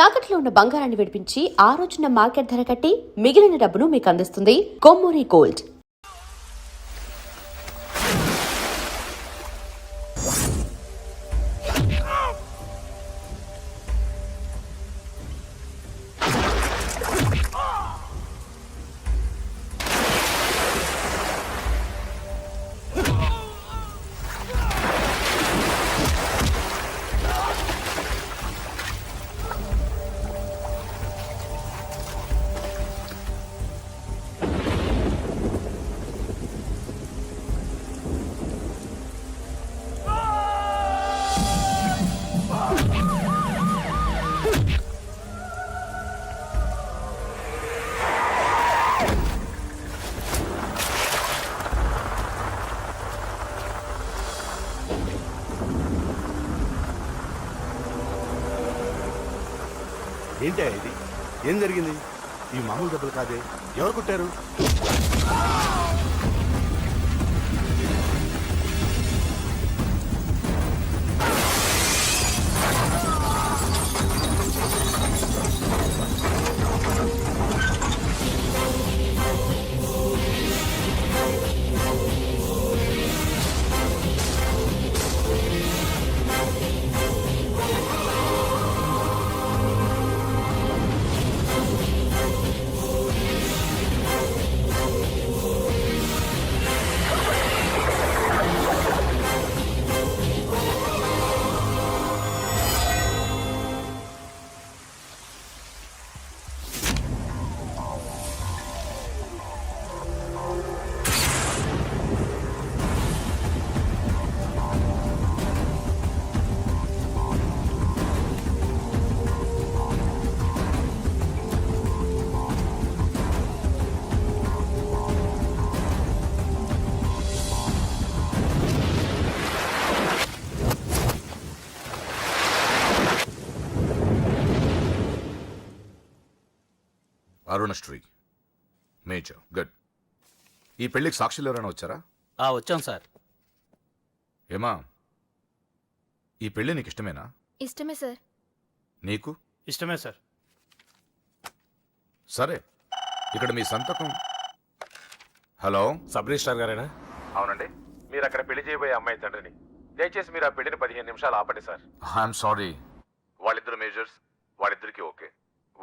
తాకట్లో ఉన్న బంగారాన్ని విడిపించి ఆ రోజున మార్కెట్ ధర కట్టి మిగిలిన డబ్బును మీకు అందిస్తుంది కొమ్మూరి గోల్డ్. ఏంటి ఇది? ఏం జరిగింది? ఈ మామూలు దెబ్బలు కాదే, ఎవరు కొట్టారు? Arunasri major, good. ఈ పెళ్లికి సాక్షులు ఎవరైనా వచ్చారా? వచ్చాం సార్. ఏమా, ఈ పెళ్లి నీకు ఇష్టమేనా? ఇష్టమే సార్. నీకు? ఇష్టమే సార్. సరే, ఇక్కడ మీ సంతకం. హలో, సబ్ రిజిస్ట్రార్ గారేనా? అవునండి. మీరు అక్కడ పెళ్లి చేయబోయే అమ్మాయి తండ్రిని. దయచేసి మీరు ఆ పెళ్లిని 15 నిమిషాలు ఆపండి సార్. I'm sorry. వాళ్ళిద్దరు మేజర్స్, వాళ్ళిద్దరికి ఓకే.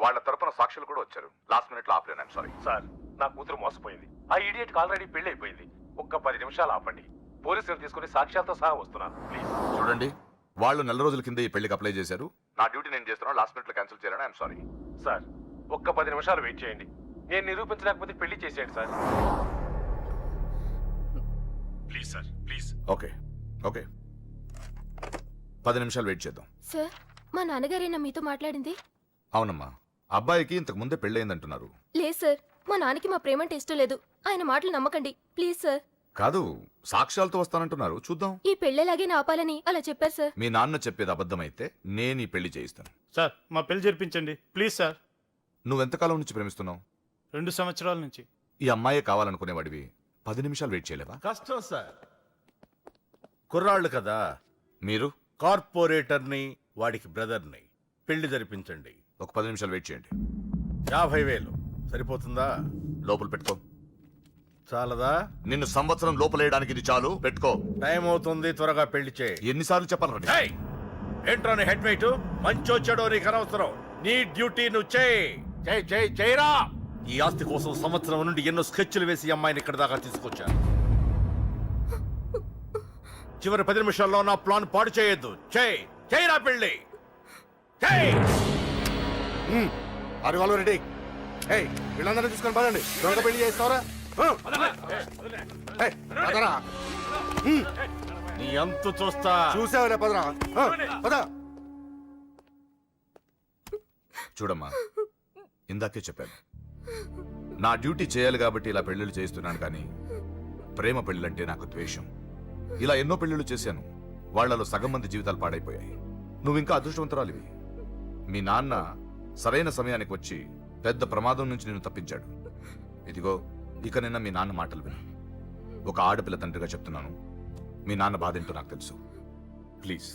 వాళ్ళ తరపున సాక్షులు కూడా వచ్చారు. లాస్ట్ మినిట్ లో ఆపలేను. I'm sorry. సార్, నా కూతురు మోసపోయింది. ఆ ఇడియట్కి ఆల్రెడీ పెళ్లి అయిపోయింది. ఒక్క 10 నిమిషాలు ఆపండి. పోలీసులు తీసుకుని సాక్ష్యాలతో సహా వస్తున్నాను, ప్లీజ్. చూడండి, వాళ్ళు నెల రోజుల కింద ఈ పెళ్లికి అప్లై చేశారు. నా డ్యూటీ నేను చేస్తున్నాను. లాస్ట్ మినిట్ లో క్యాన్సిల్ చేయాలని ఐఎమ్ సారీ. సార్, ఒక్క 10 నిమిషాలు వెయిట్ చేయండి. నేను నిరూపించలేకపోతే పెళ్లి చేసేయండి sir. Please sir, please. Okay okay, 10 నిమిషాలు వెయిట్ చేద్దాం. సార్, మా నాన్నగారేనా మీతో మాట్లాడింది? అవునమ్మా, అబ్బాయికి ఇంతకు ముందే పెళ్ళయిందంటున్నారు. లేదు సార్, మా నాన్నకి మా ప్రేమంటే ఇష్టం లేదు. ఆయన మాటలు నమ్మకండి ప్లీజ్ సార్. కాదు, సాక్ష్యాలతో వస్తానంటున్నారు. చూద్దాం. ఈ పెళ్ళేలాగే ఆపాలని అలా చెప్పారు సార్. మీ నాన్న చెప్పేది అబద్ధమైతే నేను ఈ పెళ్లి చేయిస్తాను. సార్, మా పెళ్లి జరిపించండి ప్లీజ్ సార్. నువ్వెంతకాలం నుంచి ప్రేమిస్తున్నావు? 2 సంవత్సరాల నుంచి. ఈ అమ్మాయే కావాలనుకునేవాడివి 10 నిమిషాలు వెయిట్ చేయలేవా? కష్టం సార్, కుర్రాళ్ళు కదా. మీరు కార్పొరేటర్ని, వాడికి బ్రదర్ని. పెళ్లి జరిపించండి. ఒక 10 నిమిషాలు వెయిట్ చేయండి. 50,000 సరిపోతుందా? లోపల పెట్టుకో. చాలదా? నిన్ను సంవత్సరం లోపలేయడానికి ఇది చాలు. పెట్టుకో. టైం అవుతుంది, త్వరగా పెళ్లి చేయి. ఎన్నిసార్లు చెప్పాలండి? ఏయ్! ఏంట్రా నీ హెడ్ వెయిట్? మంచో చెడో నీకు అనవసరం. నీ డ్యూటీ నువ్వు చేయరా. ఈ ఆస్తి కోసం సంవత్సరం నుండి ఎన్నో స్కెచ్లు వేసి అమ్మాయిని ఇక్కడ దాకా తీసుకొచ్చాను. చివరి 10 నిమిషాల్లో నా ప్లాన్ పాడు చేయొద్దు. చేయరా పెళ్లి. రెడీ. వీళ్ళందరూ తీసుకొని పదండి. దొంగ పెళ్లి చేస్తారా? నీ అంతు చూస్తా. చూసావులే, పదరా. చూడమ్మా, ఇందాకే చెప్పాను, నా డ్యూటీ చేయాలి కాబట్టి ఇలా పెళ్లిళ్ళు చేస్తున్నాను. కానీ ప్రేమ పెళ్ళంటే నాకు ద్వేషం. ఇలా ఎన్నో పెళ్లిళ్ళు చేశాను. వాళ్లలో సగం మంది జీవితాలు పాడైపోయాయి. నువ్వు ఇంకా అదృష్టవంతురాలివి. మీ నాన్న సరైన సమయానికి వచ్చి పెద్ద ప్రమాదం నుంచి నిన్ను తప్పించాడు. ఇదిగో, ఇక నిన్న మీ నాన్న మాటలు విను. ఒక ఆడపిల్ల తండ్రిగా చెప్తున్నాను. మీ నాన్న బాధ ఏంటో నాకు తెలుసు. ప్లీజ్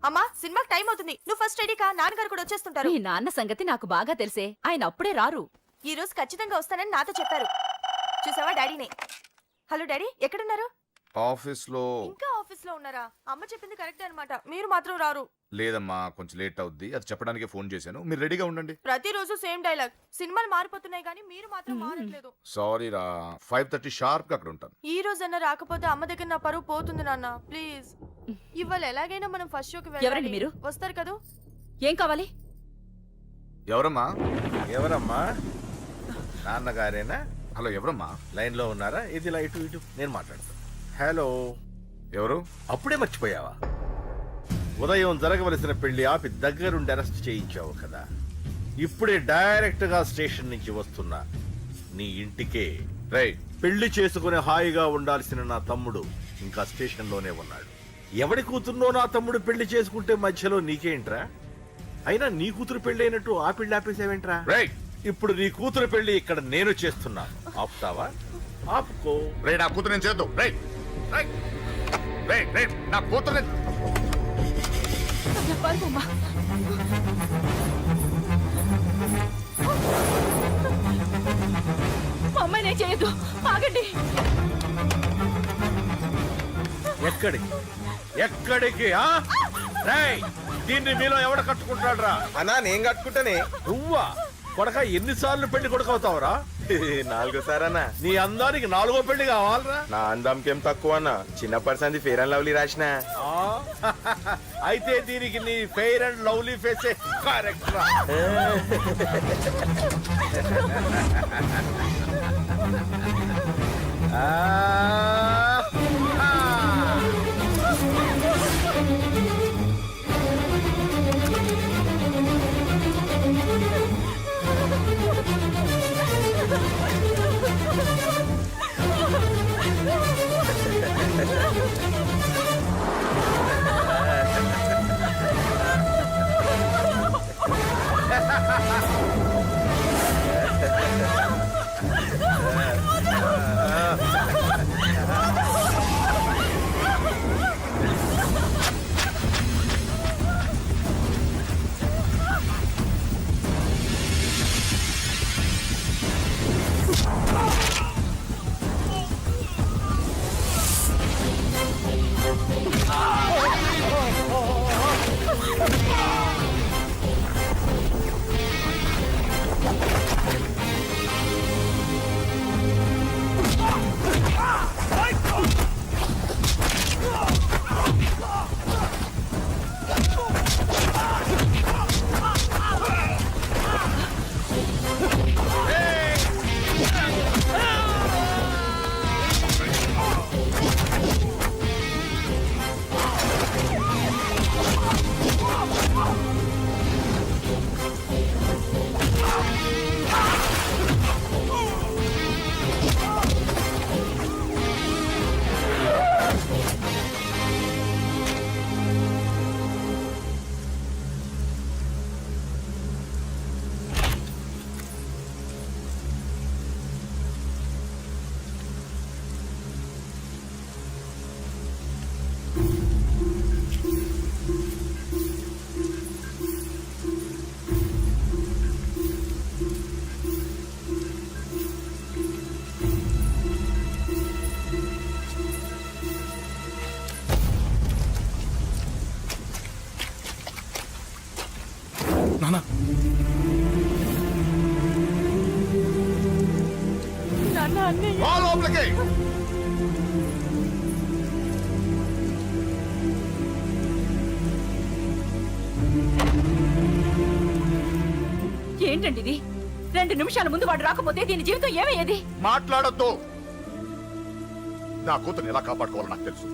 అమ్మా సినిమాకి టైం అవుతుంది, నువ్వు ఫస్ట్ రెడీ కా, నాన్నగారు కూడా వచ్చేస్తుంటారు. మీ నాన్న సంగతి నాకు బాగా తెలిసే, ఆయన అప్పుడే రారు. ఈ రోజు ఖచ్చితంగా వస్తానని నాతో చెప్పారు. చూసావా డాడీనే. హలో డాడీ, ఎక్కడున్నారు? ఆఫీస్ లో ఇంకా ఆఫీస్ లో ఉన్నారా? అమ్మ చెప్పింది కరెక్ట్ అన్నమాట, మీరు మాత్రం రారు. లేదమ్మా, కొంచెం లేట్ అవుద్ది. అది చెప్పడానికే ఫోన్ చేశాను. మీరు రెడీగా ఉండండి. ప్రతిరోజు సేమ్ డైలాగ్. సినిమాలు మారిపోతున్నాయి కానీ మీరు మాత్రం మారట్లేదు. సారీ రా, 5:30 షార్ప్ గా అక్కడ ఉంటాను. ఈ రోజన్నా రాకపోతే అమ్మ దగ్గర నా పరువు పోతుంది నాన్న, ప్లీజ్. ఇవాళ ఎలాగైనా మనం ఫస్ట్ షోకి ఎవరండి వెళ్ళాలి. మీరు? వస్తారు కదా? ఏం కావాలి? ఎవరమ్మా? ఎవరమ్మా? నాన్నగారేనా? హలో, ఎవరమ్మా? లైన్ లో ఉన్నారా? ఇది లైట్ ఇటు నేను మాట్లాడతాను. హలో, ఎవరు? అప్పుడే మర్చిపోయావా? ఉదయం జరగవలసిన పెళ్లి ఆపి దగ్గరుండి అరెస్ట్ చేయించావు కదా. ఇప్పుడే డైరెక్ట్ గా స్టేషన్ నుంచి వస్తున్నా నీ ఇంటికే. రేయ్, పెళ్లి చేసుకుని హాయిగా ఉండాల్సిన నా తమ్ముడు ఇంకా స్టేషన్ లోనే ఉన్నాడు. ఎవడి కూతుర్నో నా తమ్ముడు పెళ్లి చేసుకుంటే మధ్యలో నీకేంట్రా? అయినా నీ కూతురు పెళ్లి అయినట్టు ఆ పెళ్లి ఆపేసావేంట్రా? రేయ్, ఇప్పుడు నీ కూతురు పెళ్లి ఇక్కడ నేను చేస్తున్నాను. ఆపుతావా? ఆపుకో. రేయ్, నా కూతురు నేను చేద్దాం. రేయ్ రేయ్ రేయ్ రేయ్, నా కూతురు పారిపోమ్మా. మా అమ్మాయినే చేయొద్దు, ఆగండి. ఎక్కడికి ఎక్కడికి? ఆ? రేయ్, దీన్ని మీలో ఎవడ కట్టుకుంటాడు రా? అన్నా నేను కట్టుకుంటానే. నువ్వా? కొడక ఎన్నిసార్లు పెళ్లి కొడుకవుతావురా? 4 సారన్నా. నీ అందానికి 4గో పెళ్లి కావాలరా? నా అందంకేం తక్కువ అన్న, చిన్నప్పటి సంది ఫేర్ అండ్ లవ్లీ రాసిన. ఆ? అయితే దీనికి నీ ఫెయిర్ అండ్ లవ్లీ ఫేసే కరెక్ట్ రా. లోపలికి. ఏంటండి ఇది? 2 నిమిషాల ముందు వాడు రాకపోతే దీని జీవితం ఏమయ్యేది? మాట్లాడొద్దు. నా కూతురు ఎలా కాపాడుకోవాలో నాకు తెలుసు.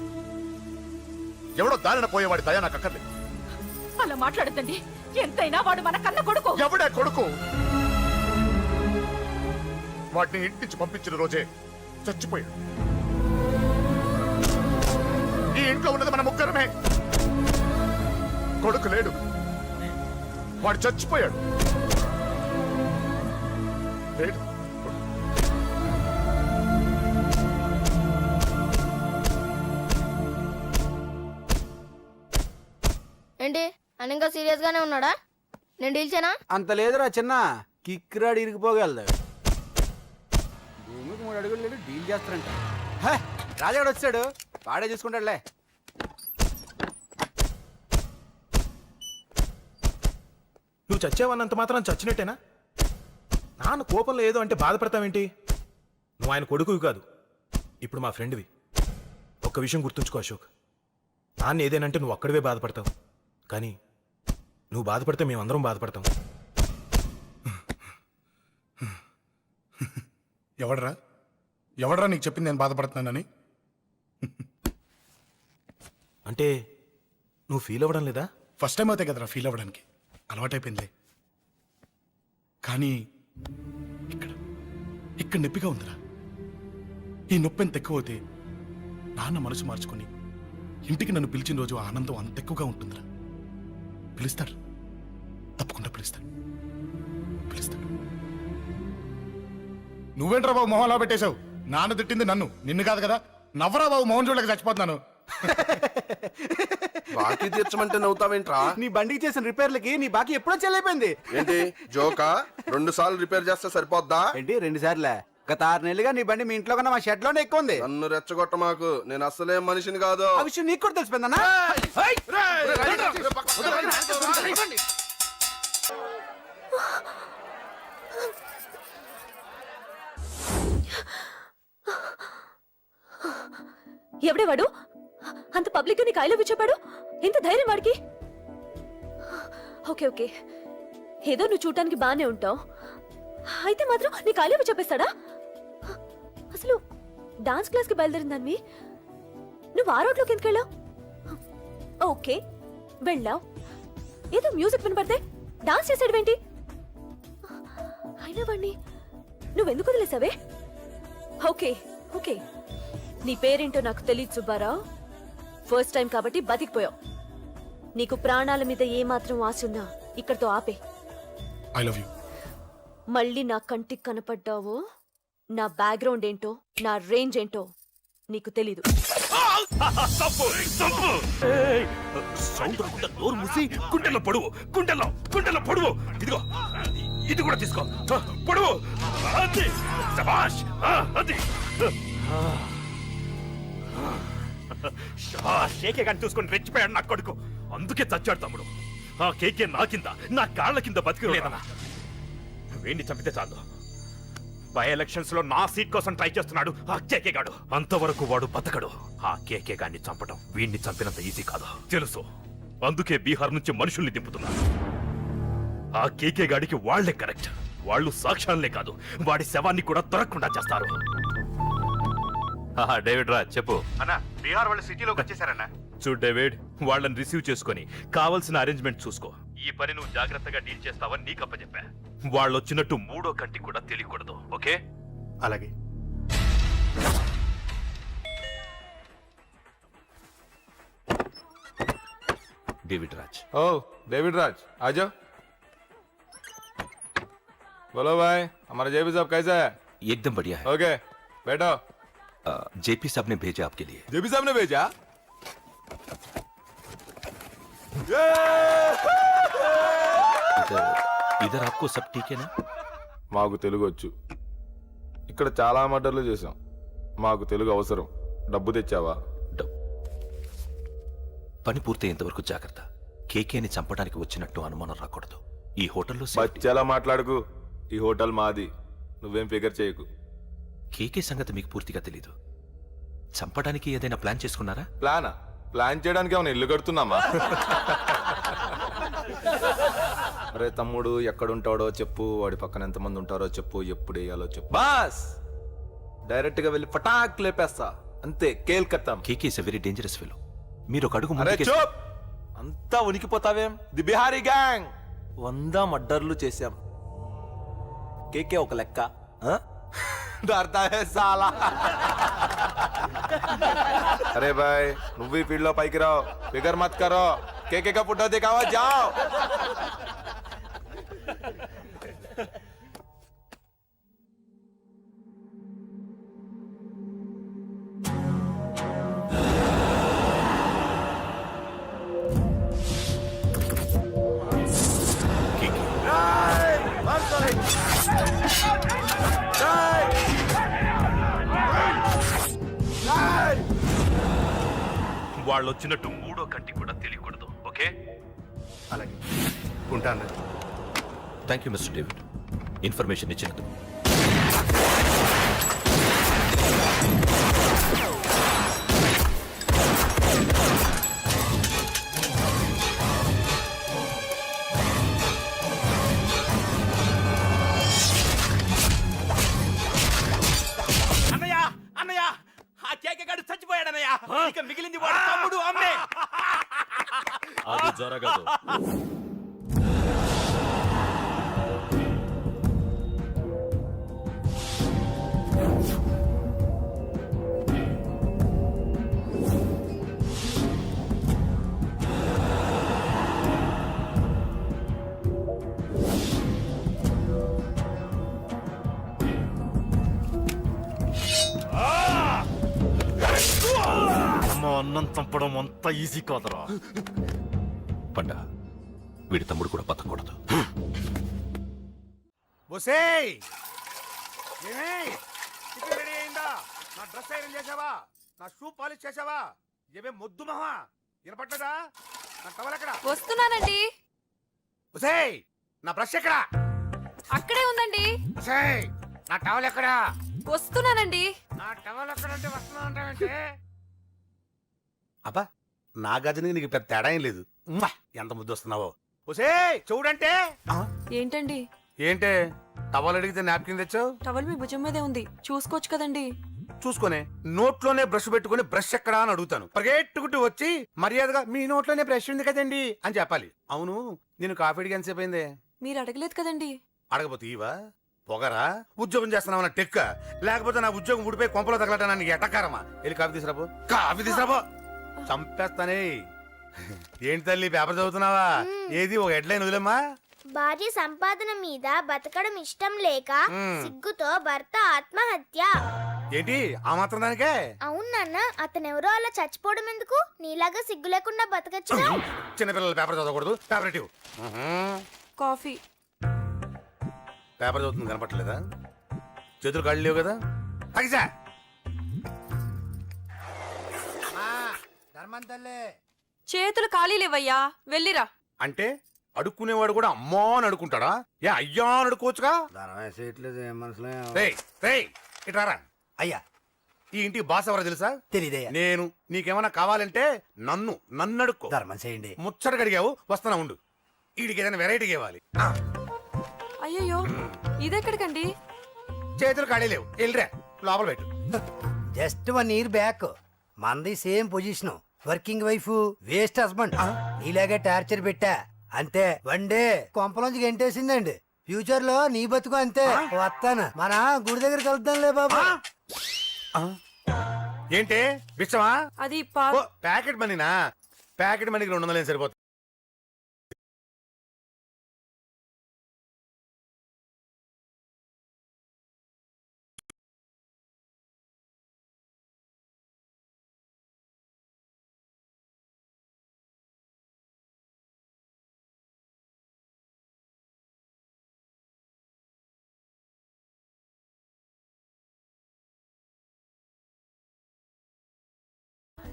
ఎవడో దారిన పోయేవాడి దయ నాకు అక్కర్లేదు. అలా మాట్లాడద్దండి. ఎంతైనా వాడు మన కన్న కొడుకు. ఎవడే కొడుకు? వాటిని ఇంటి నుంచి పంపించిన రోజే చచ్చిపోయాడు. ఈ ఇంట్లో ఉన్నది మన ముగ్గురమే. కొడుకు లేడు, వాడు చచ్చిపోయాడు. లేడు. నాన్న ఇంకా సీరియస్ గానే ఉన్నాడా? నేను డీల్ చేయనా? అంత లేదురా చిన్న కిక్రాడు ఇరిగిపోగలదు. భూమికి 3 అడుగులు లేడు డీల్ చేస్తారంట. హే, రాజాడు వచ్చాడు, వాడే చూసుకుంటాడులే. నువ్వు చచ్చావన్నంత మాత్రం చచ్చినట్టేనా? నాన్న కోపంలో ఏదో అంటే బాధపడతావేంటి? నువ్వు ఆయన కొడుకువి కాదు, ఇప్పుడు మా ఫ్రెండ్వి. ఒక్క విషయం గుర్తుంచుకో అశోక్, నాన్న ఏదేనంటే నువ్వు అక్కడివే బాధపడతావు, కానీ నువ్వు బాధపడితే మేమందరం బాధపడతాం. ఎవడరా నీకు చెప్పింది నేను బాధపడుతున్నానని? అంటే నువ్వు ఫీల్ అవ్వడం లేదా? ఫస్ట్ టైం అవుతాయి కదరా ఫీల్ అవ్వడానికి, అలవాటైపోయిందిలే. కానీ ఇక్కడ ఇక్కడ నొప్పిగా ఉందిరా. ఈ నొప్పి ఎంత ఎక్కువ అవుతే నాన్న మనసు మార్చుకొని ఇంటికి నన్ను పిలిచిన రోజు ఆ ఆనందం అంత ఎక్కువగా ఉంటుందిరా. పిలుస్తాడు, తప్పకుండా పిలుస్తాడు. నువ్వేంట్రా బాబు మొహంలా పెట్టేశావు? నాన్న తిట్టింది నన్ను, నిన్ను కాదు కదా. నవ్వరా బాబు, మొహం చూడలేక చచ్చిపోతున్నాను. బాకీ తీర్చమంటే నవ్వుతావేంట్రా? నీ బండికి చేసిన రిపేర్లకి నీ బాకీ ఎప్పుడో చెల్లైపోయింది. ఏంటి జోకా? 2 సార్లు రిపేర్ చేస్తే సరిపోద్దా? ఏంటి 2 సార్లే? గత 6 నెలలుగా నీ బండి మీ ఇంట్లో కన్నా మా షెడ్ లోనే ఎక్కువ ఉంది. నన్ను రెచ్చగొట్ట మాకు, నేను అసలే మనిషిని కాదు. ఆ విషయం నీకు కూడా తెలిసిపోయిందన్నా? ఎవడే వాడు? అంత పబ్లిక్ గా నీకు ఐ లవ్ యూ చెప్పాడు? ఎంత ధైర్యం వాడికి? ఓకే ఓకే, ఏదో నువ్వు చూడటానికి బానే ఉంటావు, అయితే మాత్రం నీకు ఐ లవ్ యూ చెప్పేస్తాడా? అసలు డాన్స్ క్లాస్ కి బయలుదేరిన దాన్ని నువ్వు ఆ రోడ్లోకి ఎందుకు వెళ్ళావు? ఓకే వెళ్ళావు, ఏదో మ్యూజిక్ వినపడితే డాన్స్ చేసాడువేంటి? అయినా వాడిని నువ్వెందుకు వదిలేసావే? ఓకే ఓకే, నీ పేరేంటో నాకు తెలియదు సుబ్బారావు. ఫస్ట్ టైం కాబట్టి బతికిపోయావు. నీకు ప్రాణాల మీద ఏమాత్రం ఆశ ఉన్నా ఇక్కడితో ఆపే. I love you. మళ్ళీ నా కంటికి కనపడ్డావో నా బ్యాక్గ్రౌండ్ ఏంటో నా రేంజ్ ఏంటో నీకు తెలీదు. నోరు మూసి గుండెల్లో పొడువు, గుండెల్లో పొడువు. ఇదిగో ఇది కూడా తీసుకో, పొడువు. అది శభాష్, అది కేకే కానీ చూసుకొని రెచ్చిపోయాడు నా కొడుకు, అందుకే చచ్చాడు తమ్ముడు. ఆ కేకే నా కింద, నా కాళ్ళ కింద బతికిలేదన్నా. వేణ్ణి చంపితే చాలు. బై ఎలక్షన్స్ లో నా సీట్ కోసం ట్రై చేస్తున్నాడు ఆ కేకే గాడు. అంతవరకు వాడు బతకడు. ఆ కేకే గాన్ని చంపడం వీణ్ణి చంపినంత ఈజీ కాదు తెలుసు. అందుకే బీహార్ నుంచి మనుషుల్ని దింపుతున్నారు. ఆ కేకే గాడికి వాళ్లే కరెక్ట్. వాళ్ళు సాక్ష్యాలనే కాదు, వాడి శవాన్ని కూడా దొరకకుండా చేస్తారు. డేవిడ్ రా చెప్పు అన్నా, బీహార్ వాళ్ళు సిటీలోకి వచ్చేసారన్నా. చూడు డేవిడ్, వాళ్ళని రిసీవ్ చేసుకొని కావాల్సిన అరేంజ్మెంట్ చూసుకో. ఈ పని నువ్వు జాగ్రత్తగా డీల్ చేస్తావని నీకు అప్పచెప్పా. వాళ్ళు వచ్చినట్టు 3వ కంటికి కూడా తెలియకూడదు, ఓకే? అలాగే. డేవిడ్ రాజ్. ఓ डेविड राज, आ जाओ. बोलो भाई, हमारा जेपी साहब कैसा है? एकदम बढ़िया है. ओके बैठो. जेपी साहब ने भेजा आपके लिए. जेपी साहब ने भेजा? इधर आपको सब ठीक है ना? మాకు తెలుగు వచ్చు. ఇక్కడ చాలా మర్డర్లు చేశాం. మాకు తెలుగు అవసరం. డబ్బు తెచ్చావా? పని పూర్తయ్యేంత వరకు జాగ్రత్త. కేకేని చంపడానికి వచ్చినట్టు అనుమానం రాకూడదు. ఈ హోటల్లో బచ్చాలా మాట్లాడుకు. ఈ హోటల్ మాది, నువ్వేం ఫిగర్ చేయకు. కేకే సంగతి మీకు పూర్తిగా తెలీదు. చంపడానికి ఏదైనా ప్లాన్ చేసుకున్నారా? ప్లాన్ చేయడానికి ఏమైనా ఇల్లు కడుతున్నామా? అరే తమ్ముడు, ఎక్కడుంటాడో చెప్పు, వాడి పక్కన ఎంతమంది ఉంటారో చెప్పు, ఎప్పుడు వేయాలో చెప్పు. బాస్ డైరెక్ట్ గా వెళ్ళి పటాక్ లేపేస్తా, అంతే. కేల్కత్తాం. KK is a very dangerous fellow. మీరు ఒక అడుగు అరే చూప్, అంతా ఉనికిపోతావేం? ది బిహారీ గ్యాంగ్ 100 మర్డర్లు చేశాం. కేకే ఒక లెక్క. डरता है साला. अरे भाई, నువ్వు ఫీల్డ్ లో పైకి రావు. ఫిగర్ మత్ కరో. కేకే కా ఫోటో దిखावा, जाओ. వాళ్ళు వచ్చినట్టు మూడో కంటి కూడా తెలియకూడదు, ఓకే? అలాగే ఉంటాను. Thank you mister David, information ఇచ్చినందుకు. అన్నయ్య అన్నయ్య, ఆ కేక గాడు చచ్చిపోయాడన్నయ్య. ఇక మిగిలింది వాడు తమ్ముడు అమ్మే. అది జరగదు. అమ్మ అన్నం చంపడం అంత ఈజీ కాదురా. పండ, వీడి తమ్ముడు కూడా బతకూడదు. బొసేయ్, ఏమే టిఫిన్ రెడీ అయిందా? నా డ్రెస్ ఐరన్ చేసావా? నా షూ పాలిష్ చేసావా? ఏమే మొద్దు మహా వినపడ్డదా? నా టవల్ ఎక్కడ? వస్తున్నానండి. బొసేయ్, నా బ్రష్ ఎక్కడ? అక్కడే ఉందండి. బొసేయ్, నా టవల్ ఎక్కడ? వస్తున్నానండి. నా టవల్ ఎక్కడంటే వస్తున్నా అంటావేంటే? అబ్బా, నా గదిని నీకు పెద్ద తేడా ఏం లేదు. ఉమ్మా, ఎంత ముద్దు వస్తున్నావో. బొసేయ్, చూడంటే. ఏంటండి? ఏంటే టవల్ అడిగితే నాప్కిన్ తెచ్చావు? టవల్ మీ భుజం మీదే ఉంది, చూసుకోవచ్చు కదండి. చూసుకొని నోట్లోనే బ్రష్ పెట్టుకుని బ్రష్ ఎక్కడా అని అడుగుతాను. పరిగెట్టుకుంటూ వచ్చి మర్యాదగా మీ నోట్లోనే బ్రష్ ఉంది కదండి అని చెప్పాలి. అవును, నేను కాఫీ అడిగి ఎంతసేపు అయిందే? మీరు అడగలేదు కదండి. అడగపోతే ఇవా పొగరా? ఉద్యోగం చేస్తున్నావు టెక్క, లేకపోతే నా ఉద్యోగం ఊడిపోయి కొంపలో తగలటా నీకు ఎటకారమా? వెళ్ళి కాఫీ తీసుకురాబో. కాఫీ తీసుకురాబో, చంపేస్తానే. ఏంటి తల్లి, పేపర్ చదువుతున్నావా? ఏది ఒక హెడ్లైన్ వదిలేమ్మా. భార్య సంపాదన మీద బతకడం ఇష్టం లేక సిగ్గుతో భర్త ఆత్మహత్య. ఏంటి ఆ మాత్రం దానికే? అవును నాన్న, అతనెవరో అలా చచ్చిపోవడం ఎందుకు? నీలాగా సిగ్గు లేకుండా బతకచ్చు. చిన్నపిల్లలు పేపర్ చదవకూడదు. పేపర్ ఇవ్వు. కాఫీ. పేపర్ చదువుతుంది కనపట్లేదా? చేతులు కాళ్ళు లేవు కదా? అగిసా చేతులు ఖాళీ లేవయ్యా, వెళ్ళిరా. అంటే అడుక్కునేవాడు కూడా అమ్మా అని అడుక్కుంటాడా? ఏ అయ్యా అని అడుక్కోవచ్చుగా? ఇటారా అయ్యా, ఈ ఇంటికి బాస్ ఎవరో తెలుసా? తెలీదయ్యా. నేను నీకేమైనా కావాలంటే నన్ను అడుక్కో. ధర్మం చేయండి. ముచ్చట కడిగావు, వస్తానా ఉండు. వీడికి ఏదైనా వెరైటీ ఇవ్వాలి. అయ్యయ్యో, ఇదెక్కడికండి? చేతులు ఖాళీ లేవు, వెళ్ళిరా లోపల పెట్టు. జస్ట్ 1 year బ్యాక్ మనది same position. Working wife, waste husband. నీలాగే టార్చర్ పెట్టా అంతే. 1 day కొంపలోంచి గంటేసిందండి. ఫ్యూచర్ లో నీ బతుకు అంతే. వస్తాను, మన గుడి దగ్గర కలుద్దాంలే బాబా. ఏంటి బిచ్చమా? అది ప్యాకెట్ మనీనా? ప్యాకెట్ మనీకి 200 సరిపోతుంది.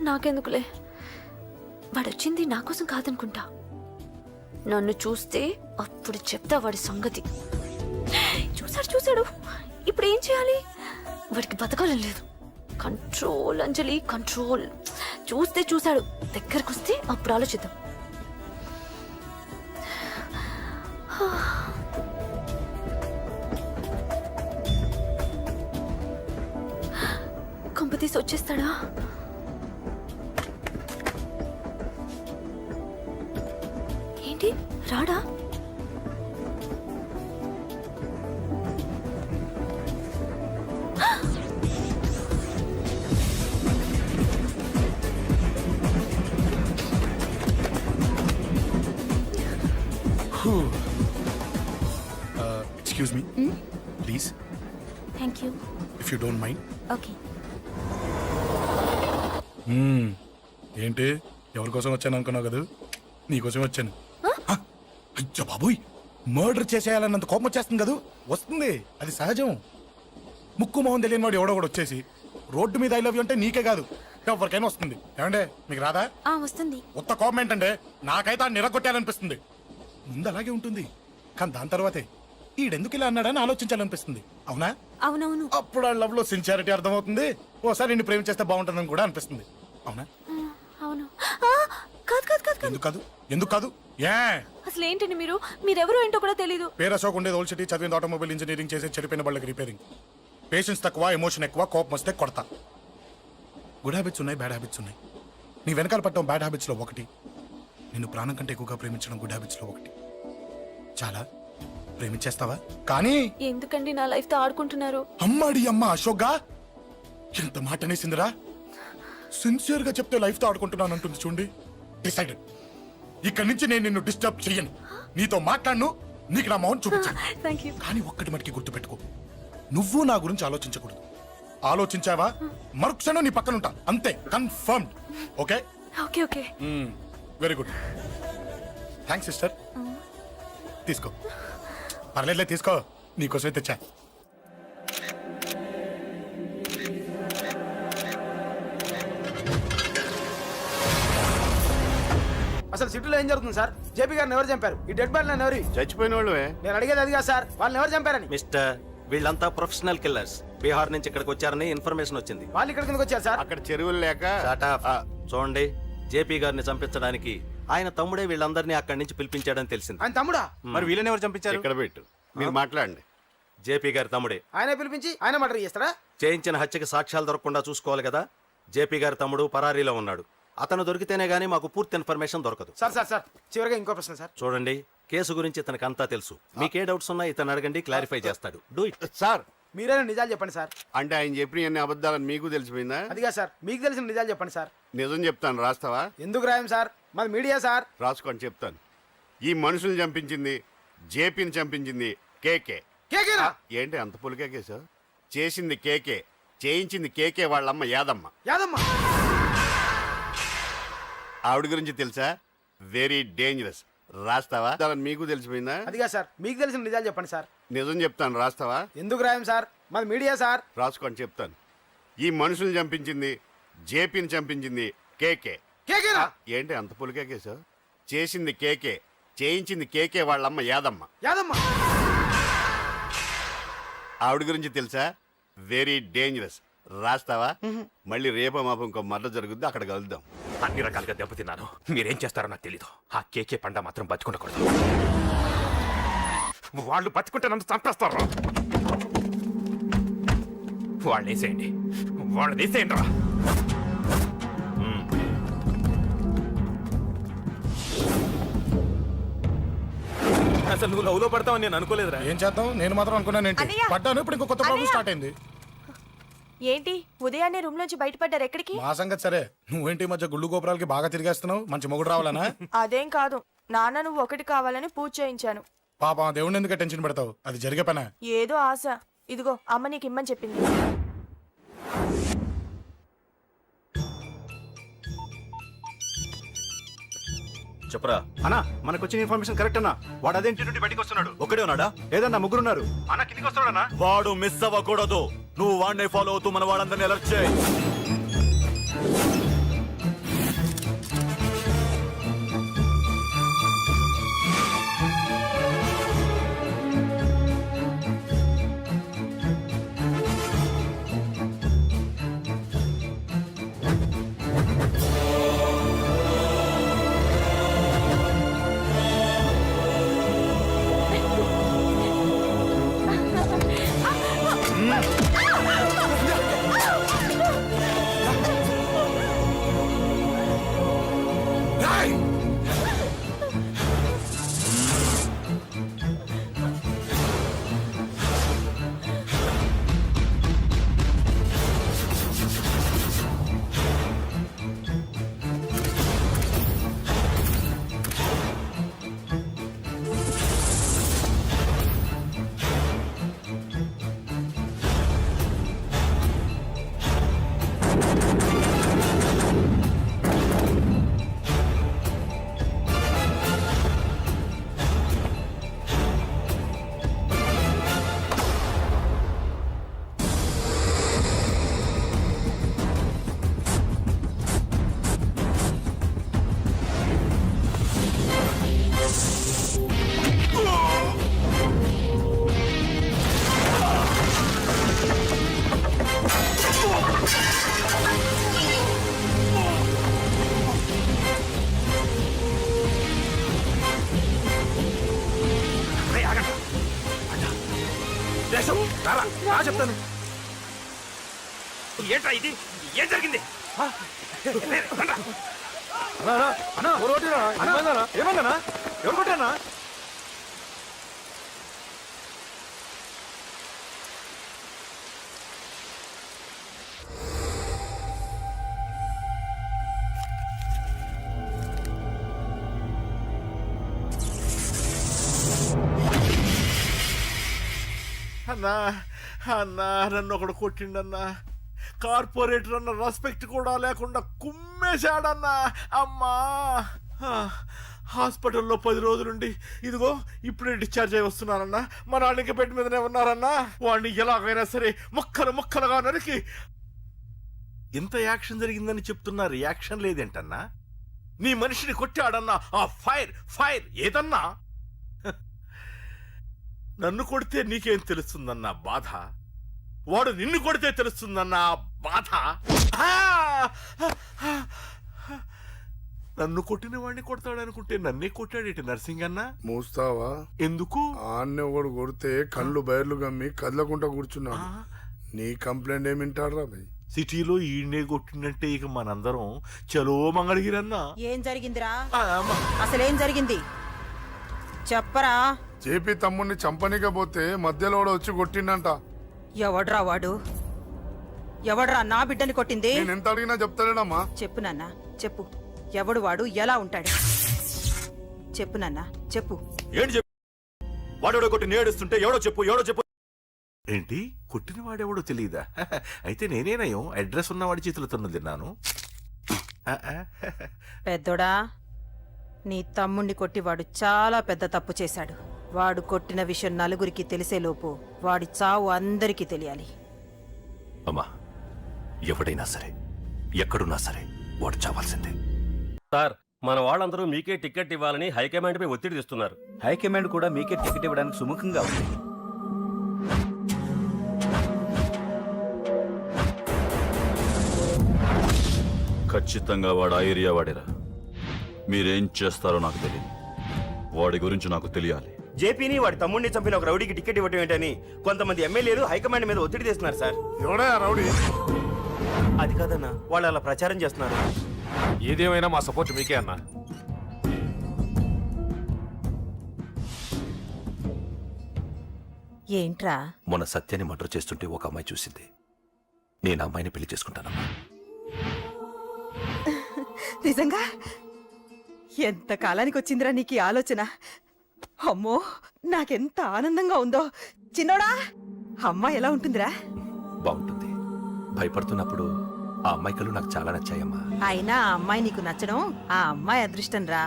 నాకెందుకులే, వాడొచ్చింది నా కోసం కాదనుకుంటా. నన్ను చూస్తే అప్పుడు చెప్తా వాడి సంగతి. చూశాడు. ఇప్పుడు ఏం చేయాలి? వాడికి బతకాలని లేదు. కంట్రోల్ అంజలి, కంట్రోల్. చూశాడు, దగ్గరకు వస్తే అప్పుడు ఆలోచిద్దాం. కొంపతీసి వచ్చేస్తాడా? ఏంటి రాడా? Excuse me please. Thank you. If you don't mind. Okay. ఏంటి, ఎవరి కోసం వచ్చాను అనుకున్నావు కదా? నీకోసం వచ్చాను. అయ్యో బాబోయ్, మర్డర్ చేసేయాలన్నంత కోపం వచ్చేస్తుంది కదా, వస్తుంది, అది సహజం. ముక్కు మొహం తెలియని వాడు ఎవడో కూడా వచ్చేసి రోడ్డు మీద ఐ లవ్ యూ అంటే నీకే కాదు ఎవరికైనా వస్తుంది. ఏమండే మీకు రాదా? వస్తుంది. ఉత్త కోపం ఏంటంటే నాకైతే ఆ నిరగొట్టాలనిపిస్తుంది. ముందు అలాగే ఉంటుంది, కానీ దాని తర్వాతే ఈడెందుకు ఇలా అన్నాడని ఆలోచించాలనిపిస్తుంది. అవునా? అవునవును. అప్పుడు ఆ లవ్ లో సిన్సియారిటీ అర్థమవుతుంది. ఓసారి నిన్ను ప్రేమించేస్తే బాగుంటుందని కూడా అనిపిస్తుంది. అవునా? అవును. కాదు కాదు కాదు కాదు. ఎందుకు కాదు? ఎందుకు కాదు? ఏ అసలు ఏంటండి మీరెవరో ఏంటో కూడా తెలీదు. పేరు అశోక్, ఉండేది ఓల్డ్ సిటీ, చదివింది ఆటోమొబైల్ ఇంజనీరింగ్, చేసి చెడిపోయిన వాళ్ళకి రిపేరింగ్. పేషెన్స్ తక్కువ, ఎమోషన్ ఎక్కువ, కోపం వస్తే కొడతా. గుడ్ హ్యాబిట్స్ ఉన్నాయి, బ్యాడ్ హ్యాబిట్స్ ఉన్నాయి. నీ వెనకాల పట్టడం బ్యాడ్ హ్యాబిట్స్ లో ఒకటి, నిన్ను ప్రాణం కంటే ఎక్కువగా ప్రేమించడం గుడ్ హ్యాబిట్స్ లో ఒకటి. చాలా ప్రేమించేస్తావా? కానీ ఎందుకండి నా లైఫ్ తో ఆడుకుంటున్నారు? అమ్మాడి అమ్మ అశోక్గా ఎంత మాట అనేసిందిరా. సిన్సియర్ గా చెప్తే లైఫ్ తో ఆడుకుంటున్నాను అంటుంది చూడండి. డిసైడెడ్, ఇక్కడి నుంచి నేను నిన్ను డిస్టర్బ్ చెయ్యను, నీతో మాట్లాడను, నీకు నా మౌన్ చూపించాను. Thank you. కానీ ఒక్కటి మటుకి గుర్తుపెట్టుకో, నువ్వు నా గురించి ఆలోచించకూడదు. ఆలోచించావా మరుక్షణం నీ పక్కన ఉంటా, అంతే, confirmed. Okay okay okay. Very good. Thanks sister. తీసుకో, పర్లేదులే, తీసుకో, నీకోసమే తెచ్చా. అసలు సిటీలో ఏం జరుగుతుంది సార్? జేపీ గారిని ఎవరు చంపారు? ఈ డెడ్ బాడీ ఎవరు? చచ్చిపోయిన వాళ్ళే. నేను అడిగేది అది కాదు సార్, వాళ్ళని ఎవరు చంపారని. మిస్టర్, వీళ్ళంతా ప్రొఫెషనల్ కిల్లర్స్. బీహార్ నుంచి ఇక్కడికి వచ్చారని ఇన్ఫర్మేషన్ వచ్చింది. వాళ్ళు ఇక్కడ కిందకి వచ్చారు సార్. అక్కడ చెరువులు లేక. చూడండి, జేపీ గారిని చంపించడానికి ఆయన తమ్ముడే వీళ్ళందరినీ అక్కడి నుంచి పిలిపించాడని తెలిసింది. ఆయన తమ్ముడా? మరి వీళ్ళని ఎవరు చంపించారు? ఇక్కడ పెట్టు, మీరు మాట్లాడండి. జేపీ గారి తమ్ముడే. ఆయన పిలిపించి ఆయన మర్డర్ చేస్తారా? చేయించిన హత్యకి సాక్ష్యాలు దొరకకుండా చూసుకోవాలి కదా. జేపీ గారి తమ్ముడు పరారీలో ఉన్నాడు. అతను దొరికితేనే గానీ మాకు పూర్తి ఇన్ఫర్మేషన్ దొరకదు. సార్ సార్ సార్ చివరిగా ఇంకో ప్రశ్న సార్. చూడండి, కేసు గురించి ఇతనికి అంతా తెలుసు. మీకే డౌట్స్ ఉన్నా ఇతను అడగండి, క్లారిఫై చేస్తాడు. Do it. సార్, మీరైనా నిజాలు చెప్పండి సార్. అంటే ఆయన చెప్పిన అన్ని అబద్ధాలని మీకు తెలిసిపోయిందా? అదిగా సార్, మీకు తెలిసిన నిజాలు చెప్పండి సార్. నిజం చెప్తాను, రాస్తావా? ఎందుకు రాయం సార్, మాది మీడియా సార్. రాసుకోండి, చెప్తాను. ఈ మనుషుల్ని చంపించింది, జేపీని చంపించింది కేకే. కేకేనా? ఏంటి అంత పులికేకేసా? చేసింది కేకే, చేయించింది కేకే వాళ్ళమ్మ యాదమ్మ. యాదమ్మ? ఆవిడ గురించి తెలుసా? Very dangerous. రాస్తావా? దాని మీకు తెలిసిపోయిందా? అదిగా సార్, మీకు తెలిసిన నిజాలు చెప్పండి సార్. నిజం చెప్తాను, రాస్తావా? ఎందుకు రాయం సార్, మాది మీడియా సార్. రాసుకోండి, చెప్తాను. ఈ మనుషుల్ని చంపించింది, జేపీని చంపించింది కేకే. కేకేనా? ఏంటి అంత పులికేకేసా? చేసింది కేకే, చేయించింది కేకే వాళ్ళమ్మ యాదమ్మ. యాదమ్మ? ఆవిడ గురించి తెలుసా? Very dangerous. రాస్తావా? మళ్ళీ రేపో మాపం ఇంకో మర్ర జరుగుద్ది, అక్కడ కలుద్దాం. అన్ని రకాలుగా దెబ్బతిన్నాను. మీరేం చేస్తారో నాకు తెలీదు. ఆ కేకే పండ మాత్రం బతుకుండకూడదు. వాళ్ళు బతుకుంటే నన్ను చంపేస్తారు. వాళ్ళని వేసేయండి, వాళ్ళని వేసేయండి రా. అసలు నువ్వు లవ్ లో పడతావు నేను అనుకోలేదురా. ఏం చేద్దాం, నేను మాత్రం అనుకున్నాను ఏంటి, అన్నయ్య! పడ్డాను. ఇప్పుడు ఇంకో కొత్త ప్రాబ్లం స్టార్ట్ అయింది. ఏంటి ఉదయాన్నే రూమ్ నుంచి బయటపడ్డారు? ఎక్కడికి? మా సంగతి సరే, నువ్వేంటి ఈ మధ్య గుళ్ళు గోపురాలకి బాగా తిరిగేస్తున్నావు? మంచి మొగుడు రావాలనా? అదేం కాదు నాన్న, నువ్వు ఒకటి కావాలని పూజ చేయించాను. పాప దేవుడిని ఎందుకు టెన్షన్ పెడతావు, అది జరిగే పనా? ఏదో ఆశ. ఇదిగో అమ్మ నీకు ఇమ్మని చెప్పింది. చెప్పరా అన్నా, మనకు వచ్చిన ఇన్ఫర్మేషన్ కరెక్ట్ అన్నా. వాడు అదేంటి నుండి బయటకు వస్తున్నాడు. ఒక్కడే ఉన్నాడా? ఏదన్నా ముగ్గురున్నారు. అన్న కిందికి వస్తున్నాడన్నా. వాడు మిస్ అవ్వకూడదు. నువ్వు వాడిని ఫాలో అవుతూ మన వాళ్ళందరినీ అలర్ట్ చేయి. రా చెప్తాను. ఏంట్రా ఇది? ఏం జరిగింది? ఏమన్నా ఎవరు కొట్టానా? అన్నా అన్నా నన్ను ఒకడు కొట్టిండన్నా. కార్పొరేటర్ అన్న రెస్పెక్ట్ కూడా లేకుండా కుమ్మేశాడన్నా. అమ్మా హాస్పిటల్లో 10 రోజులుండి ఇదిగో ఇప్పుడే డిశ్చార్జ్ అయి వస్తున్నానన్నా. మా నాన్న బెడ్ మీదనే ఉన్నారన్నా. వాడిని ఎలాగైనా సరే ముక్కలు ముక్కలుగా నరికి. ఇంత యాక్షన్ జరిగిందని చెప్తున్నా, రియాక్షన్ లేదేంటన్నా? నీ మనిషిని కొట్టాడన్నా. ఆ ఫైర్ ఫైర్ ఏదన్నా? నన్ను కొడితే నీకేం తెలుస్తుందన్న బాధ, వాడు నిన్ను కొడితే తెలుస్తుందన్న బాధ. నన్ను కొట్టిన వాడిని కొడతాడనుకుంటే నన్నే కొట్టాడేటి నర్సింగన్న. మూస్తావా? ఎందుకు? ఆన్నే ఒకడు కొడితే కళ్ళు బయర్లు గమ్మి కదలకుండా కూర్చున్నాడు. నీ కంప్లైంట్ ఏమి వింటాడు రా భయ్? సిటీలో ఈయనే కొట్టిందంటే ఇక మనందరం చలో మంగళగిరన్నా. ఏం జరిగిందిరా? అసలేం జరిగింది చెప్పరా? జేపీ తమ్ముడిని చంపనీకపోతే మధ్యలో వచ్చి కొట్టిండంట. ఎవడ్రా వాడు? ఎవడ్రా నా బిడ్డని కొట్టింది? నేను ఎంత అడిగినా చెప్తాడేనమ్మా. చెప్పు నాన్న చెప్పు. ఎవడు వాడు? ఎలా ఉంటాడు? చెప్పు నాన్న చెప్పు. ఏంటి చెప్పు? వాడెవడో కొట్టి నేడుస్తుంటే ఎవడో చెప్పు, ఎవడో చెప్పు. ఏంటి కొట్టిన వాడెవడో తెలియదా? అయితే నేనేనయం అడ్రస్ ఉన్నవాడి చేతులు తన్ను తిన్నాను. పెద్దోడా, నీ తమ్ముణ్ణి కొట్టి వాడు చాలా పెద్ద తప్పు చేశాడు. వాడు కొట్టిన విషయం నలుగురికి తెలిసేలోపు వాడి చావు అందరికీ తెలియాలి. అమ్మా, ఎవడైనా సరే ఎక్కడున్నా సరే వాడు చావాల్సిందే. సార్, మన వాళ్ళందరూ మీకే టికెట్ ఇవ్వాలని హైకమాండ్ పై ఒత్తిడి తెస్తున్నారు. హైకమాండ్ కూడా మీకే టికెట్ ఇవ్వడానికి సుముఖంగా ఉంది. ఖచ్చితంగా వాడు ఆ ఏరియా వాడేరా. మీరేం చేస్తారో నాకు తెలియదు. వాడి గురించి నాకు తెలియాలి. జేపీని వాడి తమ్ముడిని చంపిన ఒక రౌడీకి టికెట్ ఇవ్వటం ఏంటని కొంతమంది ఎమ్మెల్యేలు హైకమాండ్ మీద ఒత్తిడి తెస్తున్నారు సార్. ఎవడా రౌడీ? అది కాదన్నా, వాళ్ళు అలా ప్రచారం చేస్తున్నారు. ఏదేమైనా మా సపోర్ట్ మీకే అన్నా. ఏంట్రా? మొన్న సత్యాన్ని మర్డర్ చేస్తుంటే ఒక అమ్మాయి చూసింది. నేను అమ్మాయిని పెళ్లి చేసుకుంటానమ్మా. నిజంగా? ఎంత కాలానికి వచ్చిందిరా నీకు ఈ ఆలోచన? అమ్మో, నాకెంత ఆనందంగా ఉందో. చిన్నోడా, అమ్మ ఎలా ఉంటుందిరా? బాగుంటుంది. భయపడుతున్నప్పుడు ఆ అమ్మాయి కళ్ళు నాకు చాలా నచ్చాయమ్మా. అయినా ఆ అమ్మాయి నీకు నచ్చడం ఆ అమ్మాయి అదృష్టం రా.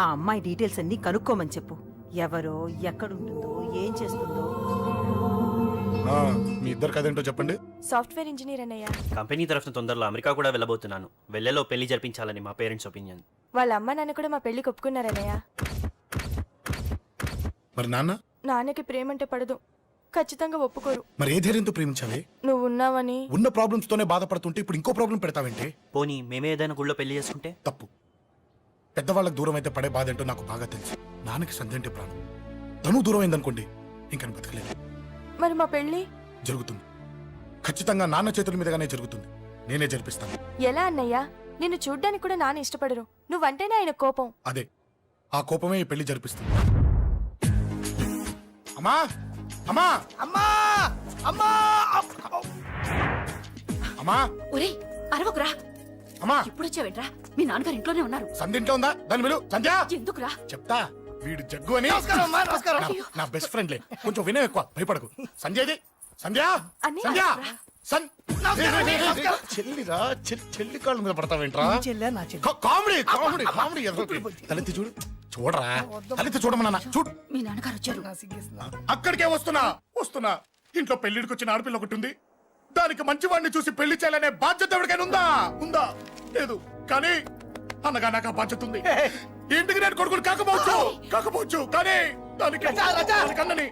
ఆ అమ్మాయి డీటెయిల్స్ అన్ని కనుక్కోమని చెప్పు. ఎవరో, ఎక్కడుంటుందో, ఏం చేస్తుందో. మీ ఇద్దరు కదేంటో చెప్పండి. సాఫ్ట్వేర్ ఇంజనీర్ అన్నయ్య. కంపెనీ తరఫున తొందరలో అమెరికా కూడా వెళ్ళబోతున్నాను. వెళ్ళేలో పెళ్లి జరిపించాలని మా పేరెంట్స్ ఒపీనియన్. వాళ్ళ అమ్మ నాన్న కూడా మా పెళ్లికి ఒప్పుకున్నారన్నయ్య. మరి నాన్న? నాన్నకి ప్రేమంటే పడదు, ఖచ్చితంగా ఒప్పుకోరు. మరి ఏ ధైర్యంతో ప్రేమించావే? నువ్వు ఉన్నావని. ఉన్న ప్రాబ్లమ్స్ తోనే బాధపడుతుంటే ఇప్పుడు ఇంకో ప్రాబ్లం పెడతావేంటి? పోనీ మేమే ఏదైనా గుళ్ళో పెళ్లి చేసుకుంటే? తప్పు. పెద్దవాళ్ళకి దూరం అయితే పడే బాధ ఏంటో నాకు బాగా తెలుసు. నాన్నకి సంధ్య అంటే ప్రాణం. తను దూరం అయిందనుకోండి ఇంకా బతకలేదు. మరి మా పెళ్లి జరుగుతుంది. ఖచ్చితంగా నాన్న చేతుల మీదగానే జరుగుతుంది. నేనే జరిపిస్తాను. ఎలా అన్నయ్యా? నిన్ను చూడ్డానికి కూడా నాన్న ఇష్టపడరు. నువ్వంటేనే ఆయన కోపం. అదే, ఆ కోపమే ఈ పెళ్లి జరిపిస్తుంది. అమ్మా అమ్మా అమ్మా అమ్మా అమ్మా! ఒరే అరవకురా. అమ్మా! ఇప్పుడు వచ్చావేంట్రా? మీ నాన్నగారు ఇంట్లోనే ఉన్నారు. సంధ్య ఇంట్లో ఉందా? దాని విలు. సంధ్య! ఎందుకురా? చెప్తా. వీడు జగ్గు అని నా బెస్ట్ ఫ్రెండ్లే. కొంచెం వినయం ఎక్కువ, భయపడకు. సంధ్యది. సంధ్య! సంధ్య! చెల్లిరా, చెల్లి కాళ్ళ మీద పడతావేంట్రా? Comedy comedy comedy. తలెత్తి చూడు. చూడరా, తలెత్తి చూడమన్నా. చూడు. మీ నాన్నగారు వచ్చారు. అక్కడికే వస్తున్నా వస్తున్నా. ఇంట్లో పెళ్లిడికి వచ్చిన ఆడపిల్ల ఒకటి ఉంది. దానికి మంచివాడిని చూసి పెళ్లి చేయాలనే బాధ్యత ఎవరికైనా ఉందా? ఉందా? లేదు. కానీ అనగా నాకు ఆ బాధ్యత ఉంది. ఇంటికి నేను కొడుకుని కాకపోవచ్చు కానీ దానికి అన్నని.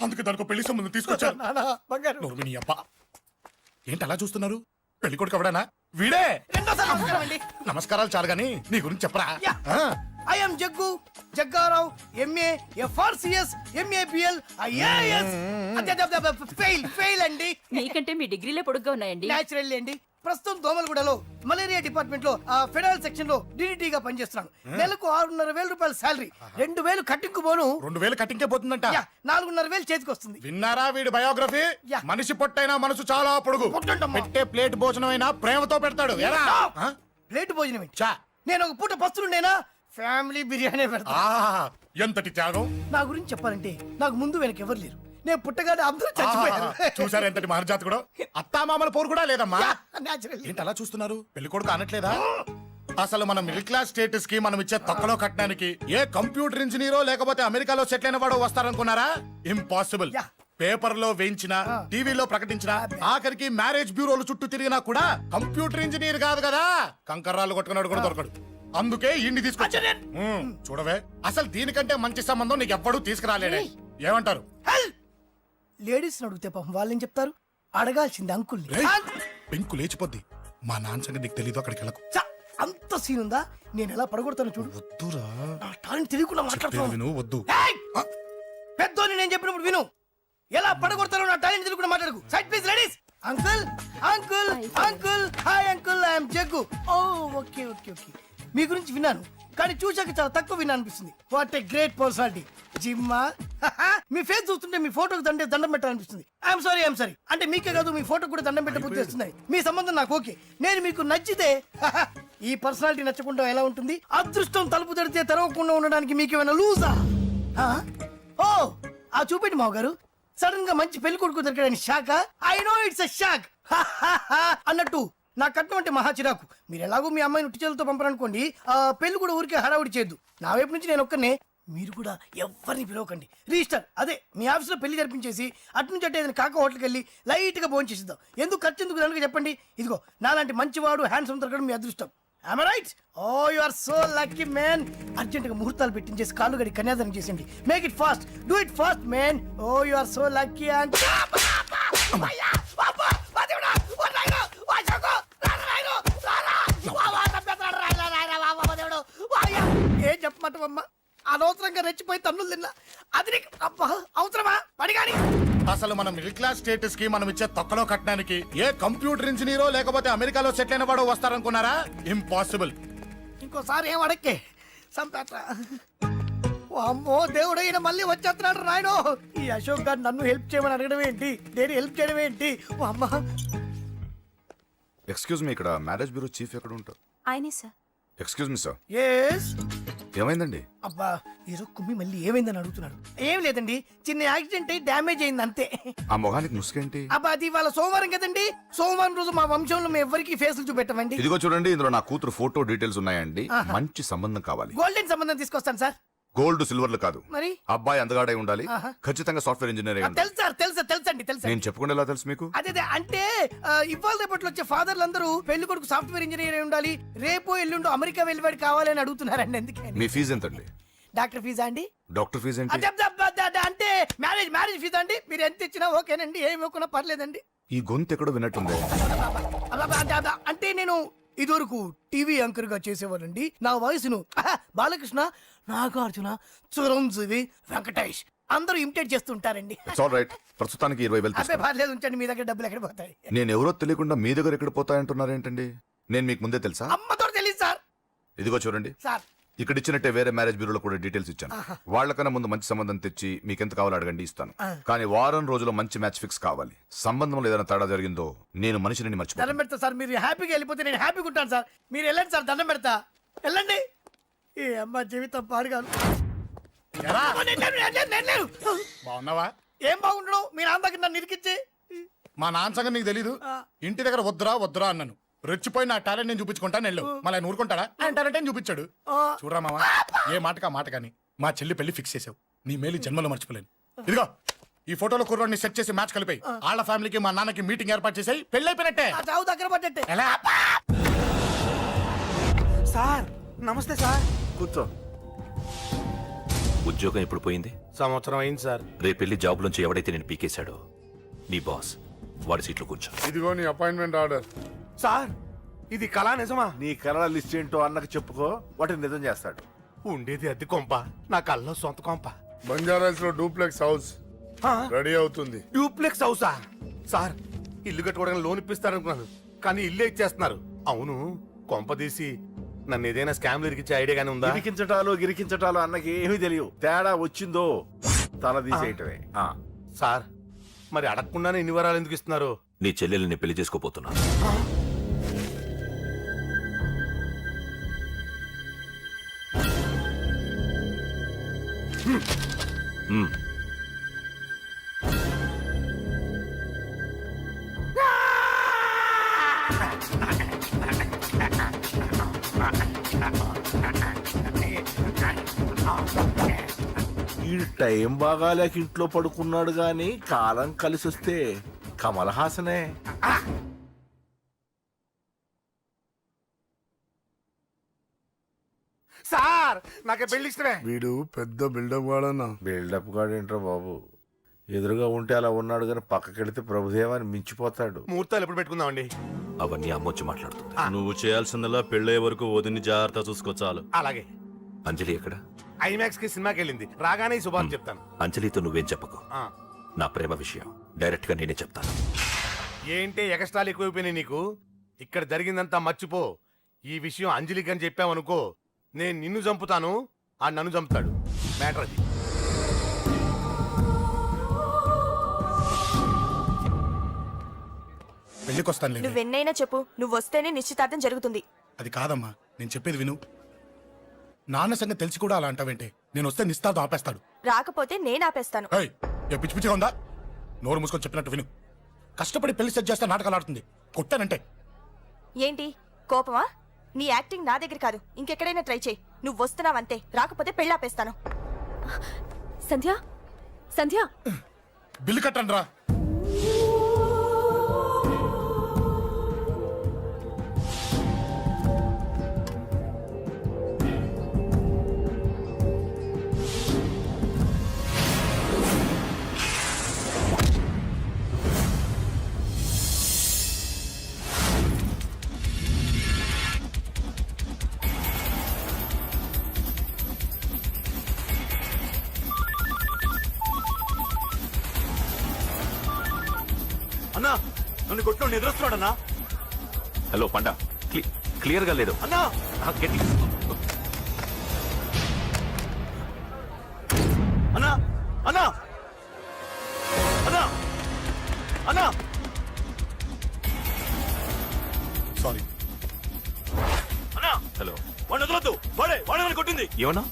అందుకే దానికి పెళ్లి సంబంధం తీసుకొచ్చాను. నువ్వు విని అబ్బా. ఏంటి అలా చూస్తున్నారు? పెళ్లి కొడుకు ఎవడానా? వీడే. నమస్కారాలు చాలు గాని నీ గురించి చెప్పరా. I'm Jaggu Jaggarao MA FRCS MABL IAS fail అండి. నీకంటే మీ డిగ్రీలే పొడుగ్గా ఉన్నాయండి. న్యాచురల్ అండి. ప్రస్తుతం దోమలగూడలో మలేరియా డిపార్ట్మెంట్ లో ఫెడరల్ సెక్షన్ లో డిడిటీగా పనిచేస్తున్నాను. నెలకు 6,500 రూపాయల శాలరీ, 2,000 కట్టింకు పోను. 2,000 కట్టింకే పోతుందంట. 4,500 చేతికి వస్తుంది. విన్నారా వీడి బయోగ్రఫీ? యా. మనిషి పొట్టైనా మనసు చాలా పొడుగు. పొట్టంటమ్మా. పెట్టే ప్లేట్ భోజనం అయినా ప్రేమతో పెడతాడు. ఎరా? ఆ? ప్లేట్ భోజనం ఏంటి? చా. నేను ఒక పూట పస్తులుండేనా ఫ్యామిలీ బిర్యానీ పెడతా. ఆహా, ఎంతటి త్యాగం. నా గురించి చెప్పాలంటే నాకు ముందు వెనక ఎవరు లేరు. నేను పుట్టగానే అందరూ చచ్చిపోయారు. చూసారు ఎంతటి మహర్జాత్ కూడా. అత్తామామల పోరు కూడా లేదమ్మా. న్యాచురల్. ఏంటి అలా చూస్తున్నారు? పెళ్లి కొడుకు అనట్లేదా? అసలు మన మిడిల్ క్లాస్ స్టేటస్ కి మనం ఇచ్చే తొక్కలో కట్టడానికి ఏ కంప్యూటర్ ఇంజనీరో లేకపోతే అమెరికాలో సెటిల్ అయిన వాడు వస్తారనుకున్నారా? ఇంపాసిబుల్. యా. పేపర్ లో వేయించిన, టీవీలో ప్రకటించిన, ఆఖరికి మ్యారేజ్ బ్యూరోలు చుట్టూ తిరిగినా కూడా కంప్యూటర్ ఇంజనీర్ కాదు కదా, కంకర్రాలు కొట్టుకున్నాడు కూడా దొరకడు. అందుకే ఇండి తీసుకొచ్చా. చూడవే, అసలు దీనికంటే మంచి సంబంధం నీకు ఎవ్వడూ తీసుకురాలేడే. ఏమంటారు? లేడీస్ అడిగితే పాపం వాళ్ళేం చెప్తారు? అడగాల్సింది అంకుల్ని. రేయ్, పెంకు లేచిపోద్ది. మా నాన్న సంగతి నీకు తెలీదు, అక్కడికి వెళ్ళకు. ఛ, అంత సీన్ ఉందా? నేను ఎలా పడగొడతాను చూడు. వద్దురా, నా టాలెంట్ తెలియకుండా మాట్లాడుతున్నావు. విను, వద్దు. పెద్దోని నేను చెప్పినప్పుడు విను. ఎలా పడగొడతారో నా టాలెంట్ తెలియకుండా మాట్లాడకు. Side please ladies. Uncle uncle uncle hi uncle, I'm Jaggu. Oh okay okay okay. మీ గురించి విన్నాను కానీ చూశాక చాలా తక్కువ విన్నా అనిపిస్తుంది. What a great personality. జిమ్మా మీ ఫేస్ చూస్తుంటే మీ ఫోటోకి దండం పెట్టాలనిపిస్తుంది. I'm sorry. అంటే మీకే కాదు, మీ ఫోటో కూడా దండం పెట్టే బుద్ధి వస్తున్నాయి. మీ సంబంధం నాకు ఓకే. నేను మీకు నచ్చితే ఈ పర్సనాలిటీ నచ్చకుండా ఎలా ఉంటుంది? అదృష్టం తలుపు తెరితే తెరవకుండా ఉండడానికి మీకేమైనా లూజా? ఓ ఆ చూపెట్టి మావ గారు. సడన్ గా మంచి పెళ్లి కొడుకు దొరికాడని shock. I know it's a shock అన్నట్టు నా కట్నం అంటే మహా చిరాకు. మీరు ఎలాగో మీ అమ్మాయిని ఉట్టి చేతులతో పంపరనుకోండి, ఆ పెళ్లి కూడా ఊరికే హడావుడి చేయొద్దు. నా వైపు నుంచి నేను ఒక్కనే, మీరు కూడా ఎవరిని పిలవకండి. రిజిస్టర్ అదే మీ ఆఫీస్లో పెళ్లి జరిపించేసి అటు నుంచి అంటే ఏదైనా కాక హోటల్కి వెళ్ళి లైట్ గా భోజనం చేసిద్దాం. ఎందుకు ఖర్చు ఎందుకు దానికి చెప్పండి. ఇదిగో నాలాంటి మంచివాడు హ్యాండ్సమ్ దొరకడం మీ అదృష్టం. Am I right? Oh, you are so lucky, man. అర్జెంటుగా ముహూర్తాలు పెట్టించేసి కాళ్ళు గడి కన్యాదానం చేసేయండి. Make it fast. Do it fast, man. Oh, you are so lucky. And ఏం చెప్పమంటావమ్మా? అనవసరంగా రెచ్చిపోయి తన్నులు తిన్నా. అది నీకు అబ్బా అవసరమా? పడిగాని అసలు మన మిడిల్ క్లాస్ స్టేటస్ కి మనం ఇచ్చే తొక్కలో కట్టడానికి ఏ కంప్యూటర్ ఇంజనీరో లేకపోతే అమెరికాలో సెటిల్ అయిన వాడు వస్తారనుకున్నారా? ఇంపాసిబుల్. ఇంకోసారి ఏం అడక్కే సంపేట. అమ్మో దేవుడు, ఈయన మళ్ళీ వచ్చేస్తున్నాడు రాయను. ఈ అశోక్ గారు నన్ను హెల్ప్ చేయమని అడగడం ఏంటి? నేను హెల్ప్ చేయడం ఏంటి? ఓ అమ్మ. ఎక్స్క్యూజ్ మీ, ఇక్కడ మ్యారేజ్ బ్యూరో చీఫ్ ఎక్కడ ఉంటారు? ఆయనే sir. Excuse me sir, yes. ఏమైందండి? అబ్బా ఈరోజు కుమ్మి మళ్ళీ ఏమైందని అడుగుతున్నాడు. ఏం లేదండి, చిన్న యాక్సిడెంట్ అయి డ్యామేజ్ అయింది అంతే. ఆ మొహానికి ముసుకేంటి? అబ్బా అది ఇవాళ సోమవారం కదండి. సోమవారం రోజు మా వంశంలో మేము ఎవరికి ఫేస్లు చూపెట్టమండి. ఇదిగో చూడండి, ఇందులో నా కూతురు ఫోటో డీటెయిల్స్ ఉన్నాయండి. మంచి సంబంధం కావాలి. గోల్డెన్ సంబంధం తీసుకొస్తాను సార్. గోల్డ్ సిల్వర్లు కాదు, మరి అబ్బాయి అందగాడై ఉండాలి. ఖచ్చితంగా సాఫ్ట్వేర్ ఇంజనీర్ అయి ఉండాలి. తెలుసు సార్, తెలుసండి. నేను చెప్పకుండా ఎలా తెలుసు మీకు? అదే అంటే ఇవాళ రేపట్లో వచ్చే ఫాదర్లు అందరూ పెళ్లి కొడుకు సాఫ్ట్వేర్ ఇంజనీర్ అయి ఉండాలి, రేపు ఎల్లుండి అమెరికా వెళ్ళివాడు కావాలి అని అడుగుతున్నారండి. అందుకే మీ ఫీజు ఎంతండి? డాక్టర్ ఫీజా అండి? డాక్టర్ ఫీజు ఏంటి? అంటే మ్యారేజ్ ఫీజా అండి? మీరు ఎంత ఇచ్చినా ఓకేనండి, ఏమి ఇవ్వకున్నా పర్లేదండి. ఈ గొంతు ఎక్కడో విన్నట్టుంది. అంటే నేను ఇదివరకు టీవీ యాంకర్ గా చేసేవాడండి. నా వయసును బాలకృష్ణ, నాగార్జున, చిరంజీవి, వెంకటేష్ అందరూ ఇమిటేట్ చేస్తుంటారండి. రైట్, ప్రస్తుతానికి 20,000 అబ్బే పర్లేదు, ఉంచండి. మీ దగ్గర డబ్బులు ఎక్కడ పోతాయి? నేను ఎవరో తెలియకుండా మీ దగ్గర ఎక్కడ పోతాయంటున్నారేంటండి? నేను మీకు ముందే తెలుసా? అమ్మతో తెలియదు సార్. ఇదిగో చూడండి సార్, ఇక్కడ ఇచ్చినట్టే వేరే మ్యారేజ్ బ్యూరోలో కూడా డీటెయిల్స్ ఇచ్చాను. వాళ్ళకన్నా ముందు మంచి సంబంధం తెచ్చి మీకు ఎంత కావాలో అడగండి, ఇస్తాను. కానీ వారం రోజుల్లో మంచి మ్యాచ్ ఫిక్స్ కావాలి. సంబంధంలో ఏదైనా తేడా జరిగిందో నేను మనిషిని మర్చిపోతాను. దండం పెడతా సార్. మీరు హ్యాపీగా వెళ్ళిపోతే నేను హ్యాపీగా ఉంటాను సార్. మీరు వెళ్ళండి సార్, దండం పెడతా. వెళ్ళండి. ఈ అమ్మ జీవితం పాడుగాను. బాగున్నావా? ఏం బాగుండడం? మీ నాన్న దగ్గర నన్ను ఇరికిచ్చి. మా నాన్న సంగతి నీకు తెలీదు. ఇంటి దగ్గర వద్దురా అన్నాను. రెచ్చిపోయి నా టాలెంట్ నేను చూపించుకుంటాను. వెళ్ళు. మళ్ళీ ఆయన ఊరుకుంటాడా? ఆయన టాలెంట్ అని చూపించాడు. చూడరా మావా, ఏ మాటకా మాట కానీ మా చెల్లి పెళ్లి ఫిక్స్ చేసావు. నీ మేలు జన్మలో మర్చిపోలేను. ఇదిగో ఈ ఫోటోలో కుర్రాన్ని సెట్ చేసి మ్యాచ్ కలిపాయి. వాళ్ళ ఫ్యామిలీకి మా నాన్నకి మీటింగ్ ఏర్పాటు చేసాయి. పెళ్లి అయిపోయినట్టే. చావు దగ్గర పడ్డట్టే. ఎలా? సార్ నమస్తే సార్. కూర్చో. ఉద్యోగం ఎప్పుడు పోయింది? సంవత్సరం అయింది సార్. రేపెళ్ళి జాబ్ నుంచి ఎవడైతే నేను పీకేశాడో నీ బాస్ వాడి సీట్లో కూర్చో. ఇదిగో నీ అపాయింట్మెంట్ ఆర్డర్. సార్ ఇది కళా నిజమా? నీ కలల లిస్ట్ ఏంటో అన్నకు చెప్పుకో, వాటిని నిజం చేస్తాడు. ఉండేది అద్దె కొంప నా కల్లో సొంత కొంప. బంజారాస్ లో డూప్లెక్స్ హౌస్ రెడీ అవుతుంది. డూప్లెక్స్ హౌసా? సార్ ఇల్లు కట్టుకోవడానికి లోన్ ఇప్పిస్తారనుకున్నాను, కానీ ఇల్లే ఇచ్చేస్తున్నారు. అవును, కొంప తీసి నన్ను ఏదైనా స్కామ్ ఇరికించే ఐడియా గానీ ఉందా? గిరికించటాలు అన్నకి ఏమీ తెలియదు. తేడా వచ్చిందో తల తీసేయటమే. సార్ మరి అడగకుండానే ఇన్ని వరాలు ఎందుకు ఇస్తున్నారు? నీ చెల్లెల్ని పెళ్లి చేసుకోపోతున్నా. ఈ టైం బాగాలేక ఇంట్లో పడుకున్నాడు గాని కాలం కలిసి వస్తే కమల్ హాసనే. సార్ నాకే పెళ్లి ఇష్టమే. వీడు పెద్ద బిల్డప్ వాడన్నా. బిల్డప్ గాడేంట్రా బాబు, ఎదురుగా ఉంటే అలా ఉన్నాడు కానీ పక్కకెడితే ప్రభుదేవాన్ని మించిపోతాడు. ముహూర్తాలు ఎప్పుడు పెట్టుకుందామండి? అవన్నీ అమ్మొచ్చి మాట్లాడుతుంది. నువ్వు చేయాల్సిందల్లా పెళ్ళయ్యే వరకు వదిని జాగ్రత్త చూసుకో చాలు. అలాగే. అంజలి ఎక్కడ? ఐమాక్స్ కి సినిమాకి వెళ్ళింది, రాగానే ఈ శుభాన్ని చెప్తాను. అంజలితో నువ్వేం చెప్పకు. ఆ. నా ప్రేమ విషయం డైరెక్ట్ గా నేనే చెప్తాను. ఏంటి ఎగస్ట్రాలు ఎక్కువైపోయినాయి నీకు? ఇక్కడ జరిగిందంతా మర్చిపో. ఈ విషయం అంజలికి అని చెప్పావనుకో, నేను నిన్ను చంపుతాను, ఆ నన్ను చంపుతాడు. మ్యాటర్ అది. పెళ్లికి వస్తాను. నువ్వెన్నైనా చెప్పు, నువ్వు వస్తేనే నిశ్చితార్థం జరుగుతుంది. అది కాదమ్మా, నేను చెప్పేది విను. నాన్న సంగతి తెలిసి కూడా అలా అంటావేంటే? నేను వస్తే నిస్తార్థం ఆపేస్తాడు. రాకపోతే నేను ఆపేస్తాను. ఏయ్, ఏ పిచ్చి పిచ్చిగా ఉందా? నోరు మూసుకొని చెప్పినట్టు విను. కష్టపడి పెళ్లి సెట్ చేస్తే నాటకాలు ఆడుతుంది. కొట్టానంటే ఏంటి కోపమా? నీ యాక్టింగ్ నా దగ్గర కాదు, ఇంకెక్కడైనా ట్రై చేయి. నువ్వు వస్తున్నావంతే, రాకపోతే పెళ్ళాపేస్తాను. సంధ్య, సంధ్య, బిల్లు కట్టండి రా. అన్నా నన్ను కొట్టు ఎదురొస్తున్నాడన్నా. హలో పండా, క్లియర్ గా లేదు అన్నా. గట్టి అన్నా, అన్నా, అన్నా, అన్నా. సారీ అన్నా. హలో, వాడిని వదలొద్దు. వాడే నన్ను కొట్టింది. ఏమన్నా?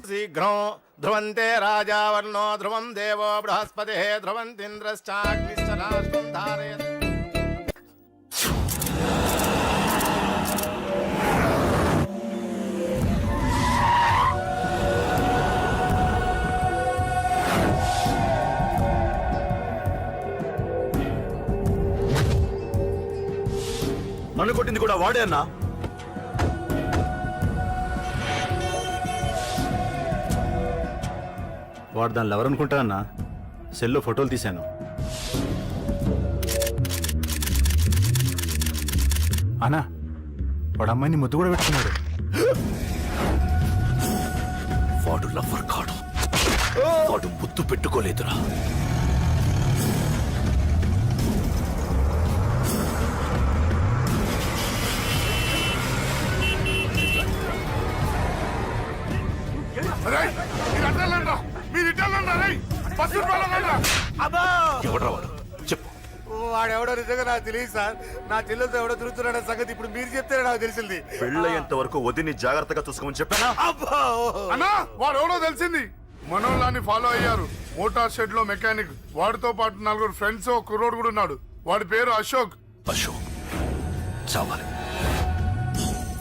శీఘ్రం ధ్రువంతే రాజావర్ణో ధ్రువం దేవో బృహస్పతి ధ్రువంతింద్రశ్చాగ్నిశ్చ రాష్ట్రం ధారయత్. నన్ను కొట్టింది కూడా వాడే అన్నా. వాడు దానిలో ఎవరనుకుంటా అన్న, సెల్లో ఫోటోలు తీశాను. అన్నా, వాడు అమ్మాయిని ముద్దు కూడా పెట్టుకున్నాడు. వాడు లవ్వర్ కాడు, వాడు ముద్దు పెట్టుకోలేదురా. ఎవడ్రా వాడు? చెప్పు. వాడెవడో నిజంగా నాకు తెలియదు సార్. నా చెల్లెలతో ఎవడో తిరుగుతున్నాడ సంగతి ఇప్పుడు మీరు చెప్తేనే నాకు తెలిసింది. పెళ్ళయ్యేంత వరకు వదిని జాగ్రత్తగా చూసుకోమని చెప్పానా? అన్నా, వాడు ఎవడో తెలిసింది. మనోళ్ళని ఫాలో అయ్యారు. మోటార్ షెడ్ లో మెకానిక్, వాడితో పాటు 4 ఫ్రెండ్స్, ఒక కుర్రోడు కూడా ఉన్నాడు. వాడి పేరు అశోక్. అశోక్ చావాలి.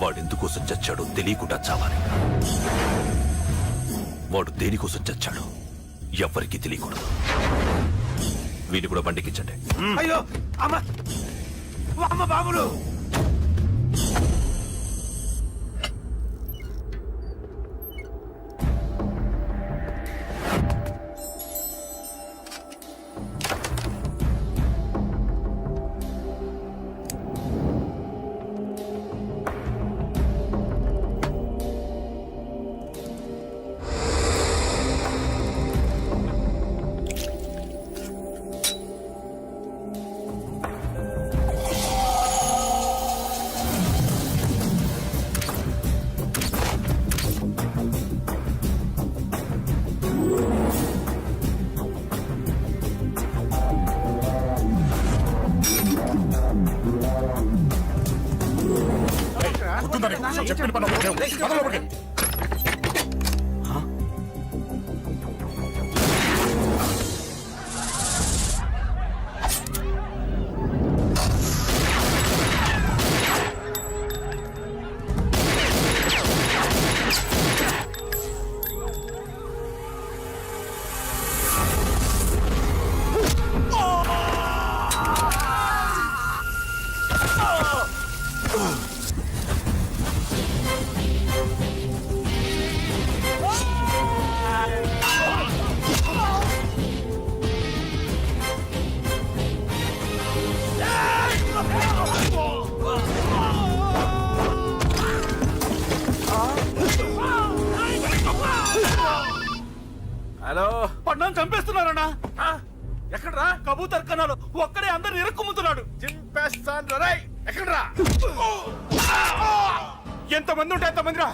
వాడు ఎందుకోసం చచ్చాడో తెలియకుండా చావాలి. వాడు దేనికోసం చచ్చాడో ఎవ్వరికీ తెలియకూడదు. వీడిని కూడా బండికించండి. అయ్యో అమ్మ, అమ్మ బాబులు. చెప్పిన పని ఒకటే. పద లోపలికి. హలో, పడ్డాను చంపేస్తున్నారన్నా. ఎక్కడ్రా? కబూతర్ కన్నాలు ఒక్కడే అందరిని ఇరుక్కుమ్ముతున్నాడు. చింపేస్తాను రా. ఎక్కడ్రా? ఎంతమంది ఉంటే అంతమంది రా.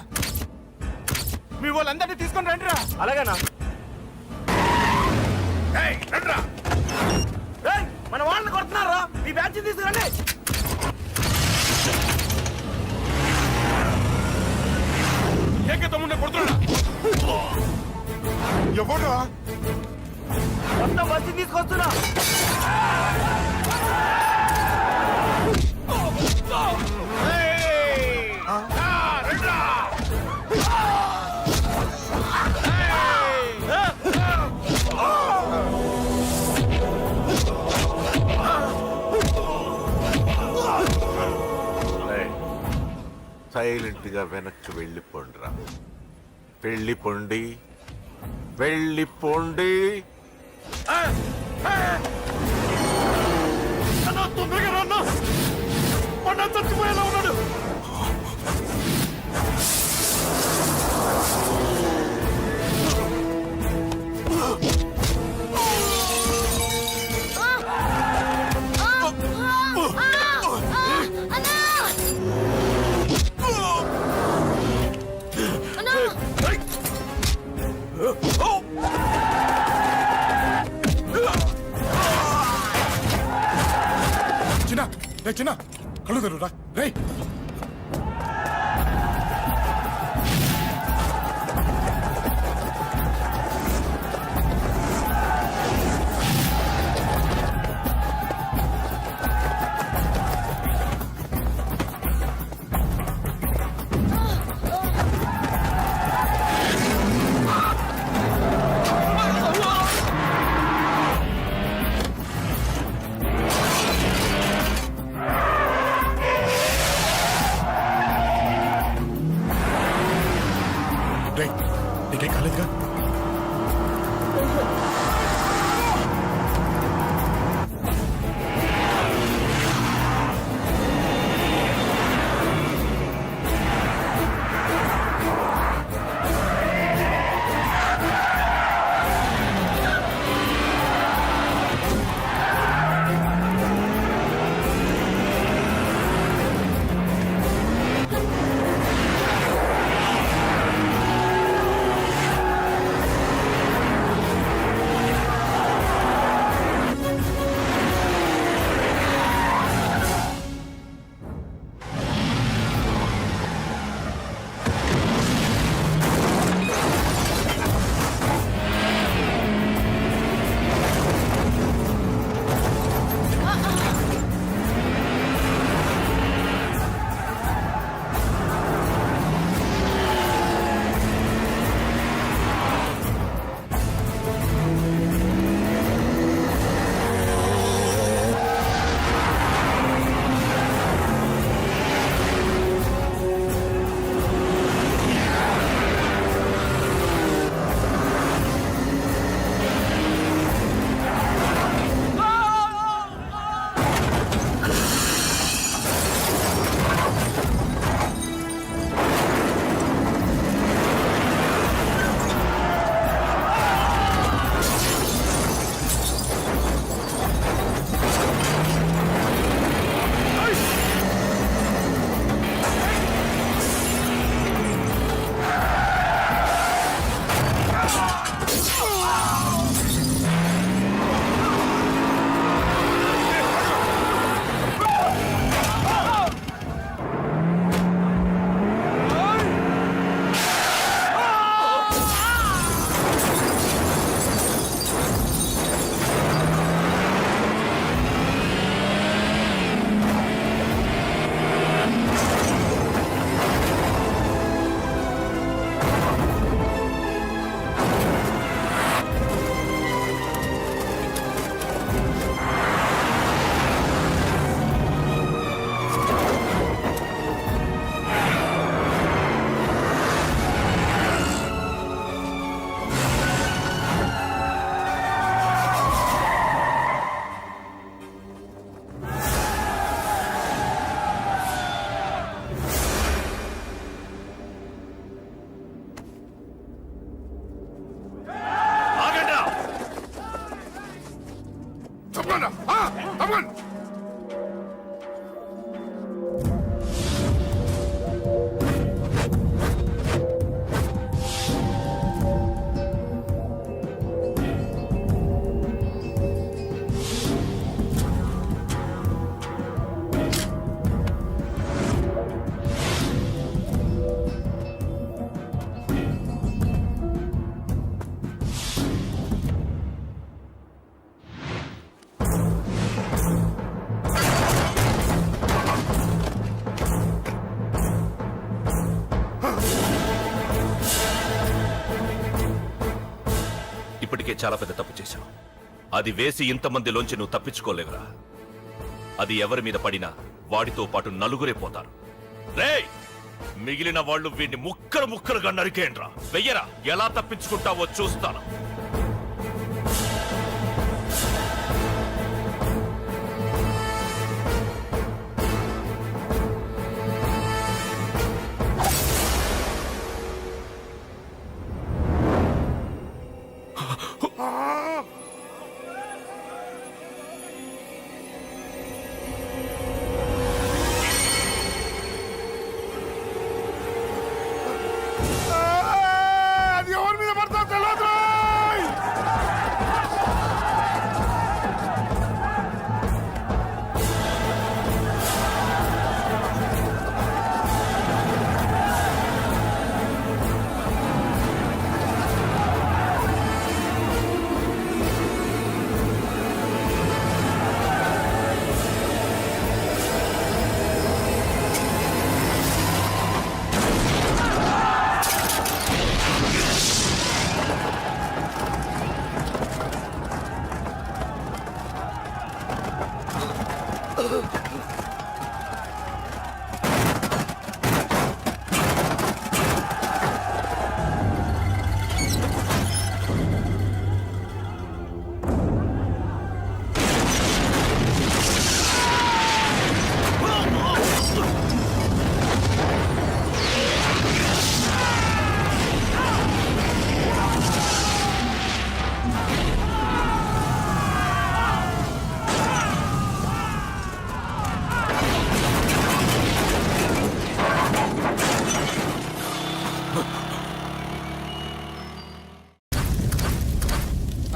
మీ వాళ్ళందరినీ తీసుకొని రండి రా. అలాగేనా? రండ్రా. మన వాళ్ళని కొడుతున్నారా? ఈ బ్యాచ్ తీసుకురండి. ఏకే తమ్ముడిని కొడుతున్నా. ఎవడ్రా? మొత్తం బస్సు తీసుకొస్తున్నా. సైలెంట్ గా వెనక్కి వెళ్ళిపోండిరా. వెళ్ళిపోండి, వెళ్ళిపోండి. తొందరగా రన్నా. మొన్న చచ్చిపోయేలా ఉన్నాడు. చిన్న కళ్ళు తెరురా రే. నీకేం కాలేదుగా? ఇప్పటికే చాలా పెద్ద తప్పు చేశావు. అది వేసి ఇంతమందిలోంచి నువ్వు తప్పించుకోలేవురా. అది ఎవరి మీద పడినా వాడితో పాటు నలుగురే పోతారు. రేయ్, మిగిలిన వాళ్ళు వీడిని ముక్కలు ముక్కలుగా నరికేయండ్రా. వెయ్యరా, ఎలా తప్పించుకుంటావో చూస్తాను. అది ఎవరి మీద పడతా తెలియదు.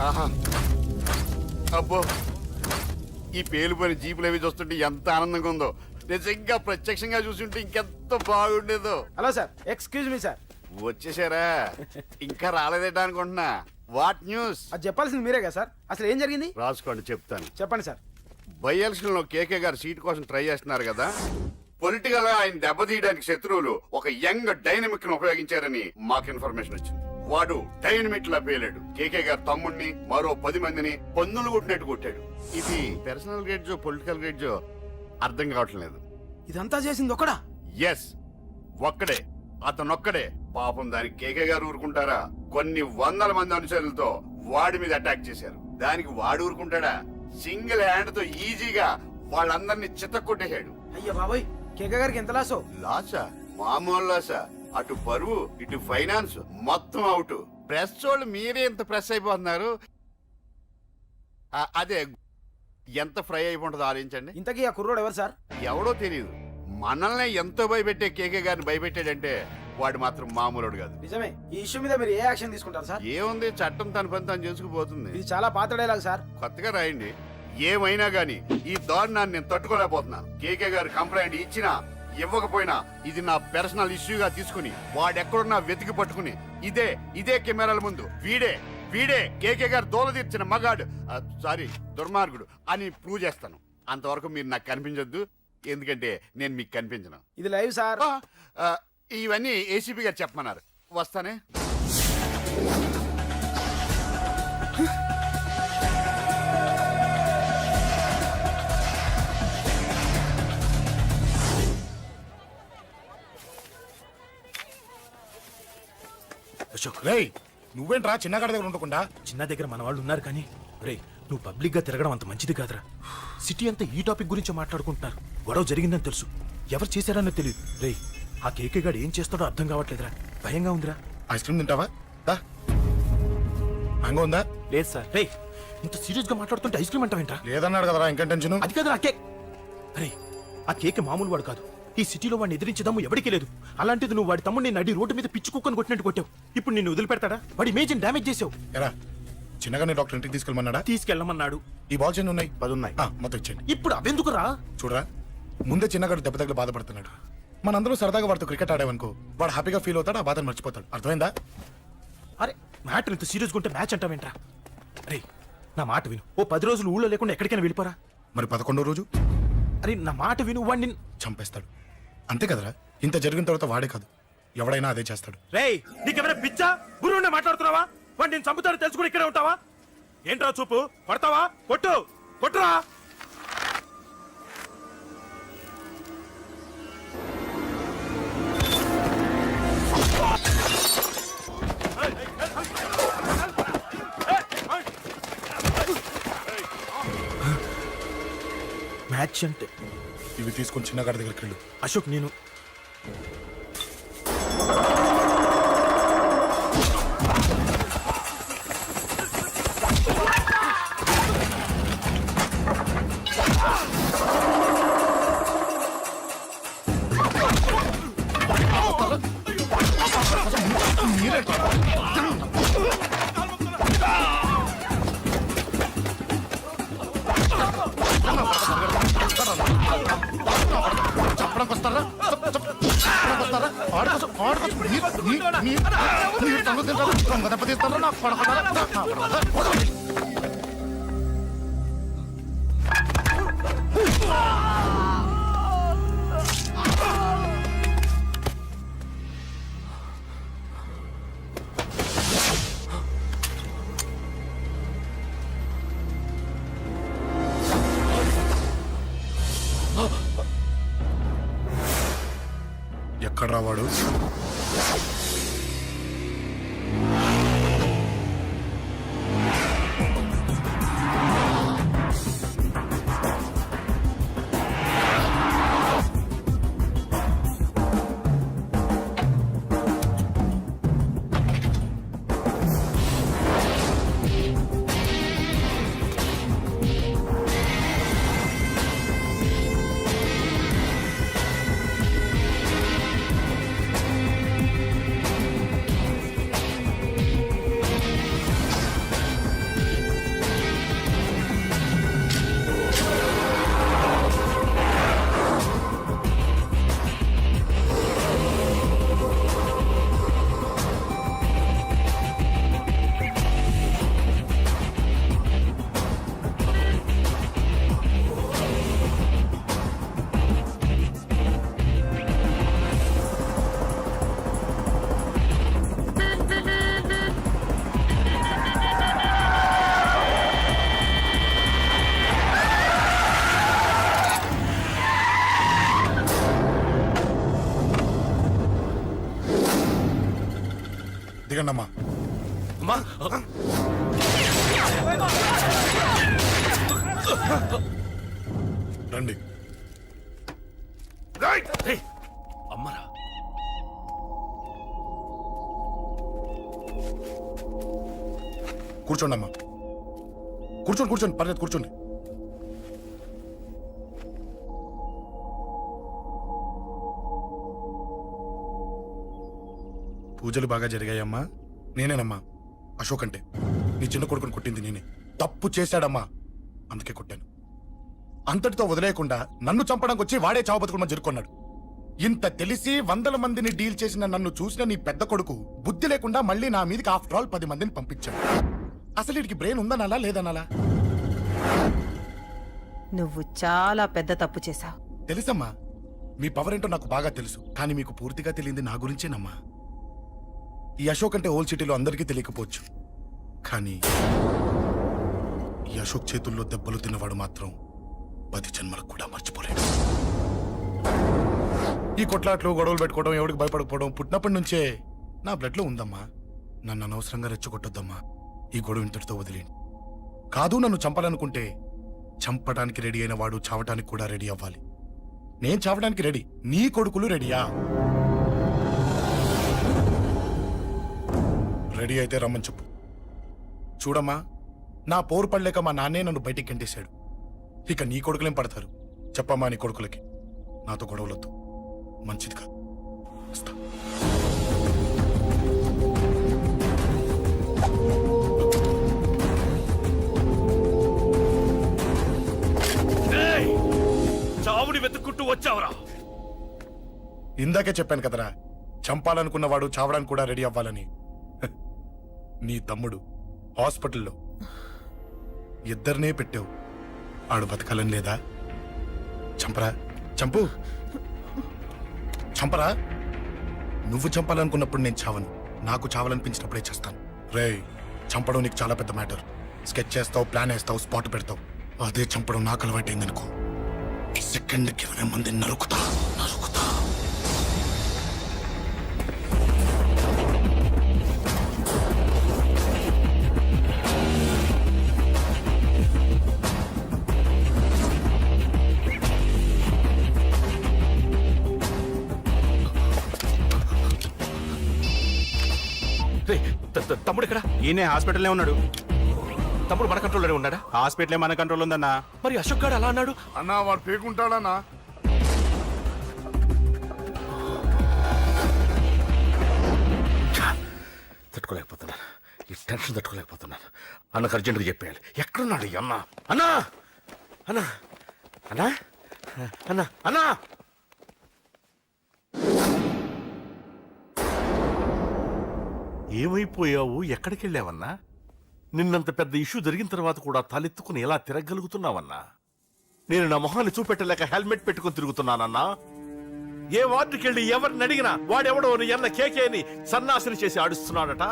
ఆహా, అబ్బో, ఈ పేలిపోయిన జీపులు అవి చూస్తుంటే ఎంత ఆనందంగా ఉందో. నిజంగా ప్రత్యక్షంగా చూస్తుంటే ఇంకెంత బాగుండేదో. Hello sir, excuse me sir. వచ్చేసారా? ఇంకా రాలేదేట అనుకుంటున్నా. What news? అది చెప్పాల్సింది మీరే కదా సార్. అసలు ఏం జరిగింది? రాసుకోండి, చెప్తాను. చెప్పండి సార్. బై ఎలక్షన్ లో కేకే గారు సీట్ కోసం ట్రై చేస్తున్నారు కదా. పొలిటికల్ గా ఆయన దెబ్బతీయడానికి శత్రువులు ఒక యంగ్ డైనమిక్ ను ఉపయోగించారని మాకు ఇన్ఫర్మేషన్ వచ్చింది. వాడు డైనమిక్ లా పేలాడు. కేకే గారు తమ్ముడిని, మరో 10 మందిని పన్నులు కొట్టినట్టు కొట్టాడు. ఇది పర్సనల్ గ్రేడ్జో పొలిటికల్ గ్రేడ్జో అర్థం కావట్లేదు. ఇదంతా చేసింది ఒకడా? ఎస్, ఒక్కడే, అతనొక్కడే. పాపం దానికి కేకే గారు ఊరుకుంటారా? కొన్ని వందల మంది అనుచరులతో వాడి మీద అటాక్ చేశారు. దానికి వాడు ఊరుకుంటాడా? సింగిల్ హ్యాండ్ తో ఈజీగా వాళ్ళందరినీ చితక్కొట్టేశాడు. అయ్యా బాబోయ్, కేకే గారికి ఎంత లాసో? లాసా? మామూలు లాసా? అటు పరువు, ఇటు ఫైనాన్స్, మొత్తం అవుట్. ప్రెస్ వాళ్ళు మీరే ఎంత ప్రెస్ అయిపోతున్నారు. అదే ఎంత ఫ్రై అయిపోతుందో ఆలోచించండి. ఇంతకీ ఆ కుర్రోడు ఎవరు సార్? ఎవడో తెలియదు. మనల్ని ఎంతో భయపెట్టే కేకే గారిని భయపెట్టాడంటే వాడు మాత్రం మామూలుడు కాదు. నిజమే. ఈ ఇష్యూ మీద మీరు ఏ యాక్షన్ తీసుకుంటారు సార్? ఏముంది, చట్టం తన పని తను చేసుకుపోతుంది. ఇది చాలా పాత డైలాగ్ సార్. కొత్తగా రాయండి. ఏమైనా గానీ ఈ దారుణాన్ని నేను తట్టుకోలేకపోతున్నాను. కేకే గారు కంప్లైంట్ ఇచ్చినా ఇవ్వకపోయినా ఇది నా పర్సనల్ ఇష్యూగా తీసుకుని వాడెక్కడున్నా వెతికి పట్టుకుని ఇదే కెమెరాల ముందు వీడే కేకే గారు దోల తీర్చిన మగాడు, సారీ దుర్మార్గుడు అని ప్రూవ్ చేస్తాను. అంతవరకు మీరు నాకు కనిపించొద్దు, ఎందుకంటే నేను మీకు కనిపించను. ఇది లైవ్ సార్. ఇవన్నీ ఏసీపీ గారు చెప్పమన్నారు. వస్తానే. అశోక్, రేయ్, నువ్వేంట్రా చిన్నగాడి దగ్గర ఉండకుండా? చిన్న దగ్గర మన వాళ్ళు ఉన్నారు కానీ రే, నువ్వు పబ్లిక్ గా తిరగడం అంత మంచిది కాదురా. సిటీ అంతా ఈ టాపిక్ గురించి మాట్లాడుకుంటున్నారు. గొడవ జరిగిందని తెలుసు, ఎవరు చేశారన్నో తెలియదు. రే, ఆ కేకే గాడు ఏం చేస్తాడో అర్థం కావట్లేదురా. భయంగా ఉందిరా. ఐస్ క్రీమ్ తింటావా? మ్యాంగో ఉందా? లేదు సార్. రే, ఇంత సీరియస్ గా మాట్లాడుతుంటే ఐస్ క్రీమ్ అంటావేంట్రా? లేదన్నాడు కదరా, ఇంకా టెన్షన్. అది కాదు ఆ కేక్. అరే, ఆ కేక్ మామూలు వాడు కాదు. ఈ సిటీలో వాడిని ఎదిరించదాము ఎవరికీ లేదు. అలాంటిది నువ్వు వాడి తమ్ముడిని నడి రోడ్డు మీద పిచ్చి కుక్కను కొట్టినట్టు కొట్టావు. ఇప్పుడు నిన్ను వదిలిపెడతాడా? వాడి ఇమేజ్ డ్యామేజ్ చేసావు. ఎరా, చిన్నగానే డాక్టర్ ఇంటికి తీసుకెళ్ళమన్నాడా? తీసుకెళ్ళమన్నాడు. ఈ బాల్స్ ఎన్ని ఉన్నాయి? 10 ఉన్నాయి. మొత్తం ఇచ్చేయండి. ఇప్పుడు అవెందుకురా? చూడరా, ముందే చిన్నగాడు దెబ్బ తగిలి బాధపడుతున్నాడు. మనందరం సరదాగా వాడితో క్రికెట్ ఆడామనుకో, వాడు హ్యాపీగా ఫీల్ అవుతాడు, ఆ బాధను మర్చిపోతాడు. అర్థమైందా? అరే, మ్యాటర్ ఇంత సీరియస్గా ఉంటే మ్యాచ్ అంటావేంట్రా? అరే, నా మాట విను. ఓ 10 రోజులు ఊళ్ళో లేకుండా ఎక్కడికైనా వెళ్ళిపోరా. మరి 11వ రోజు? అరే, నా మాట విను. వాడిని చంపేస్తాడు. అంతే కదరా? ఇంత జరిగిన తర్వాత వాడే కాదు, ఎవడైనా అదే చేస్తాడు. రేయ్, నీకెవరైనా పిచ్చా గురువునే మాట్లాడుతున్నావా? వాడు నేను చంపుతాడు తెలుసుకుని ఇక్కడే ఉంటావా? ఏంట్రా చూపు? కొడతావా? కొట్టు, కొట్టురా. మ్యాచ్ అంటే ఇవి తీసుకొని చిన్నగాడి దగ్గరికి వెళ్ళు. అశోక్ నేను ఎక్కడ రావాడు? దిగండమ్మా. రండి. అమ్మరా కూర్చోండి అమ్మా. కూర్చోండి కూర్చోండి, పర్లేదు కూర్చోండి. పూజలు బాగా జరిగాయమ్మా? నేనేనమ్మా అశోక్ అంటే. నీ చిన్న కొడుకుని కొట్టింది నేనే. తప్పు చేశాడమ్మా, అందుకే కొట్టాను. అంతటితో వదిలేయకుండా నన్ను చంపడానికి వచ్చి వాడే చావు బతుకుని జరుపుకున్నాడు. ఇంత తెలిసి 100 మందిని డీల్ చేసిన నన్ను చూసిన నీ పెద్ద కొడుకు బుద్ధి లేకుండా మళ్ళీ నా మీదకి ఆఫ్టర్ ఆల్ 10 మందిని పంపించాడు. అసలు వీడికి బ్రెయిన్ ఉందనాలా లేదనాలా? నువ్వు చాలా పెద్ద తప్పు చేశావు. తెలుసమ్మా, మీ పవర్ ఏంటో నాకు బాగా తెలుసు. కానీ మీకు పూర్తిగా తెలియంది నా గురించేనమ్మా. ఈ అశోక్ అంటే ఓల్డ్ సిటీలో అందరికీ తెలియకపోవచ్చు, కానీ ఈ అశోక్ చేతుల్లో దెబ్బలు తిన్నవాడు మాత్రం 10 జన్మలకు కూడా మర్చిపోలేడు. ఈ కొట్లాట్లు గొడవలు పెట్టుకోవడం, ఎవరికి భయపడకపోవడం పుట్టినప్పటి నుంచే నా బ్లడ్ లో ఉందమ్మా. నన్ను అనవసరంగా రెచ్చగొట్టొద్దమ్మా. ఈ గొడవ ఇంతటితో వదిలేండి. కాదు, నన్ను చంపాలనుకుంటే చంపడానికి రెడీ అయిన వాడు చావటానికి కూడా రెడీ అవ్వాలి. నేను చావడానికి రెడీ, నీ కొడుకులు రెడీయా? రెడీ అయితే రమ్మని చెప్పు. చూడమ్మా, నా పోరు పడలేక మా నాన్నే నన్ను బయటికి గంటేశాడు. ఇక నీ కొడుకులేం పడతారు? చెప్పమ్మా నీ కొడుకులకి నాతో గొడవలొద్దు, మంచిది కాదు. వస్తా. చావుని వెతుక్కుంటూ వచ్చావురా. ఇందాకే చెప్పాను కదరా, చంపాలనుకున్నవాడు చావడానికి కూడా రెడీ అవ్వాలని. నీ తమ్ముడు హాస్పిటల్లో ఇద్దరినే పెట్టావు, ఆడు బతకాలని లేదా? చంపరా, చంపు, చంపరా. నువ్వు చంపాలనుకున్నప్పుడు నేను చావను, నాకు చావాలనిపించినప్పుడే చేస్తాను. రేయ్, చంపడం నీకు చాలా పెద్ద మ్యాటర్. స్కెచ్ చేస్తావు, ప్లాన్ వేస్తావు, స్పాట్ పెడతావు. అదే చంపడం నాకు అలవాటైంది అనుకో. సెకండ్కి 20 మంది నరుకుతా. తమ్ముడు ఇక్కడ? ఈయనే హాస్పిటల్లో ఉన్నాడు. తమ్ముడు మన కంట్రోల్లోనే ఉన్నాడా? హాస్పిటలే మన కంట్రోల్ ఉందన్నా. మరి అశోక్ గారు అలా అన్నాడు? అన్నా వాడు పేకుంటాడన్నా. తట్టుకోలేకపోతున్నాను, ఈ టెన్షన్ తట్టుకోలేకపోతున్నాను. అన్నకు అర్జెంటుగా చెప్పేయాలి. ఎక్కడున్నాడు ఈ అన్న? అన్నా అన్నా అన్నా అన్నా అన్నా ఏమైపోయావు? ఎక్కడికి వెళ్ళావన్నా? నిన్నంత పెద్ద ఇష్యూ జరిగిన తర్వాత కూడా తలెత్తుకుని ఎలా తిరగలుగుతున్నావన్నా? నేను నా మొహాన్ని చూపెట్టలేక హెల్మెట్ పెట్టుకుని తిరుగుతున్నానన్నా. ఏ వార్డుకి వెళ్ళి ఎవరిని అడిగినా వాడెవడో నీ అన్న కేకేని సన్నాసిని చేసి ఆడిస్తున్నాడట.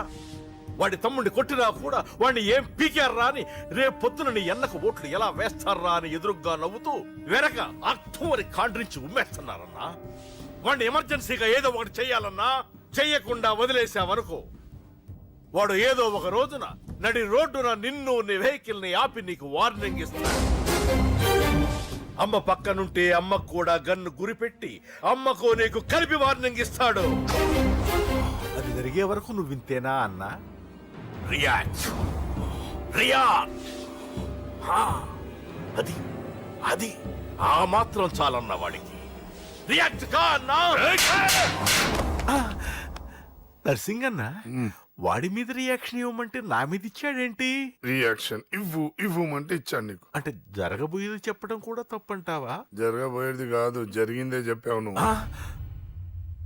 వాడి తమ్ముడిని కొట్టినా కూడా వాడిని ఏం పీకారా అని రేపు పొద్దున నీ అన్నకు ఓట్లు ఎలా వేస్తారా అని ఎదురుగ్గా నవ్వుతూ వెనక అక్టోబరి కాండ్రించి ఉమ్మేస్తున్నారన్నా. వాడిని ఎమర్జెన్సీగా ఏదో ఒకటి చెయ్యాలన్నా. చెయ్యకుండా వదిలేసావనుకో, వాడు ఏదో ఒక రోజున నడి రోడ్డున నిన్ను నీ వెహికల్ ని ఆపి నీకు వార్నింగ్ ఇస్తాడు. అమ్మ పక్కనుంటే అమ్మకు కూడా గన్ను గురిపెట్టి అమ్మకు నీకు కలిపి వార్నింగ్ ఇస్తాడు. అది జరిగే వరకు నువ్వు వింతేనా అన్నా? React react. అది అది ఆ మాత్రం చాలన్న వాడికి. రియాక్ట్ కా అన్నా. నర్సింగ్ అన్న, వాడి మీద రియాక్షన్ ఇవ్వమంటే నా మీద ఇచ్చాడేంటి? రియాక్షన్ ఇవ్వమంటే ఇచ్చాను నీకు. అంటే జరగబోయేది చెప్పడం కూడా తప్పంటావా? జరగబోయేది కాదు, జరిగిందే చెప్పావు నువ్వు.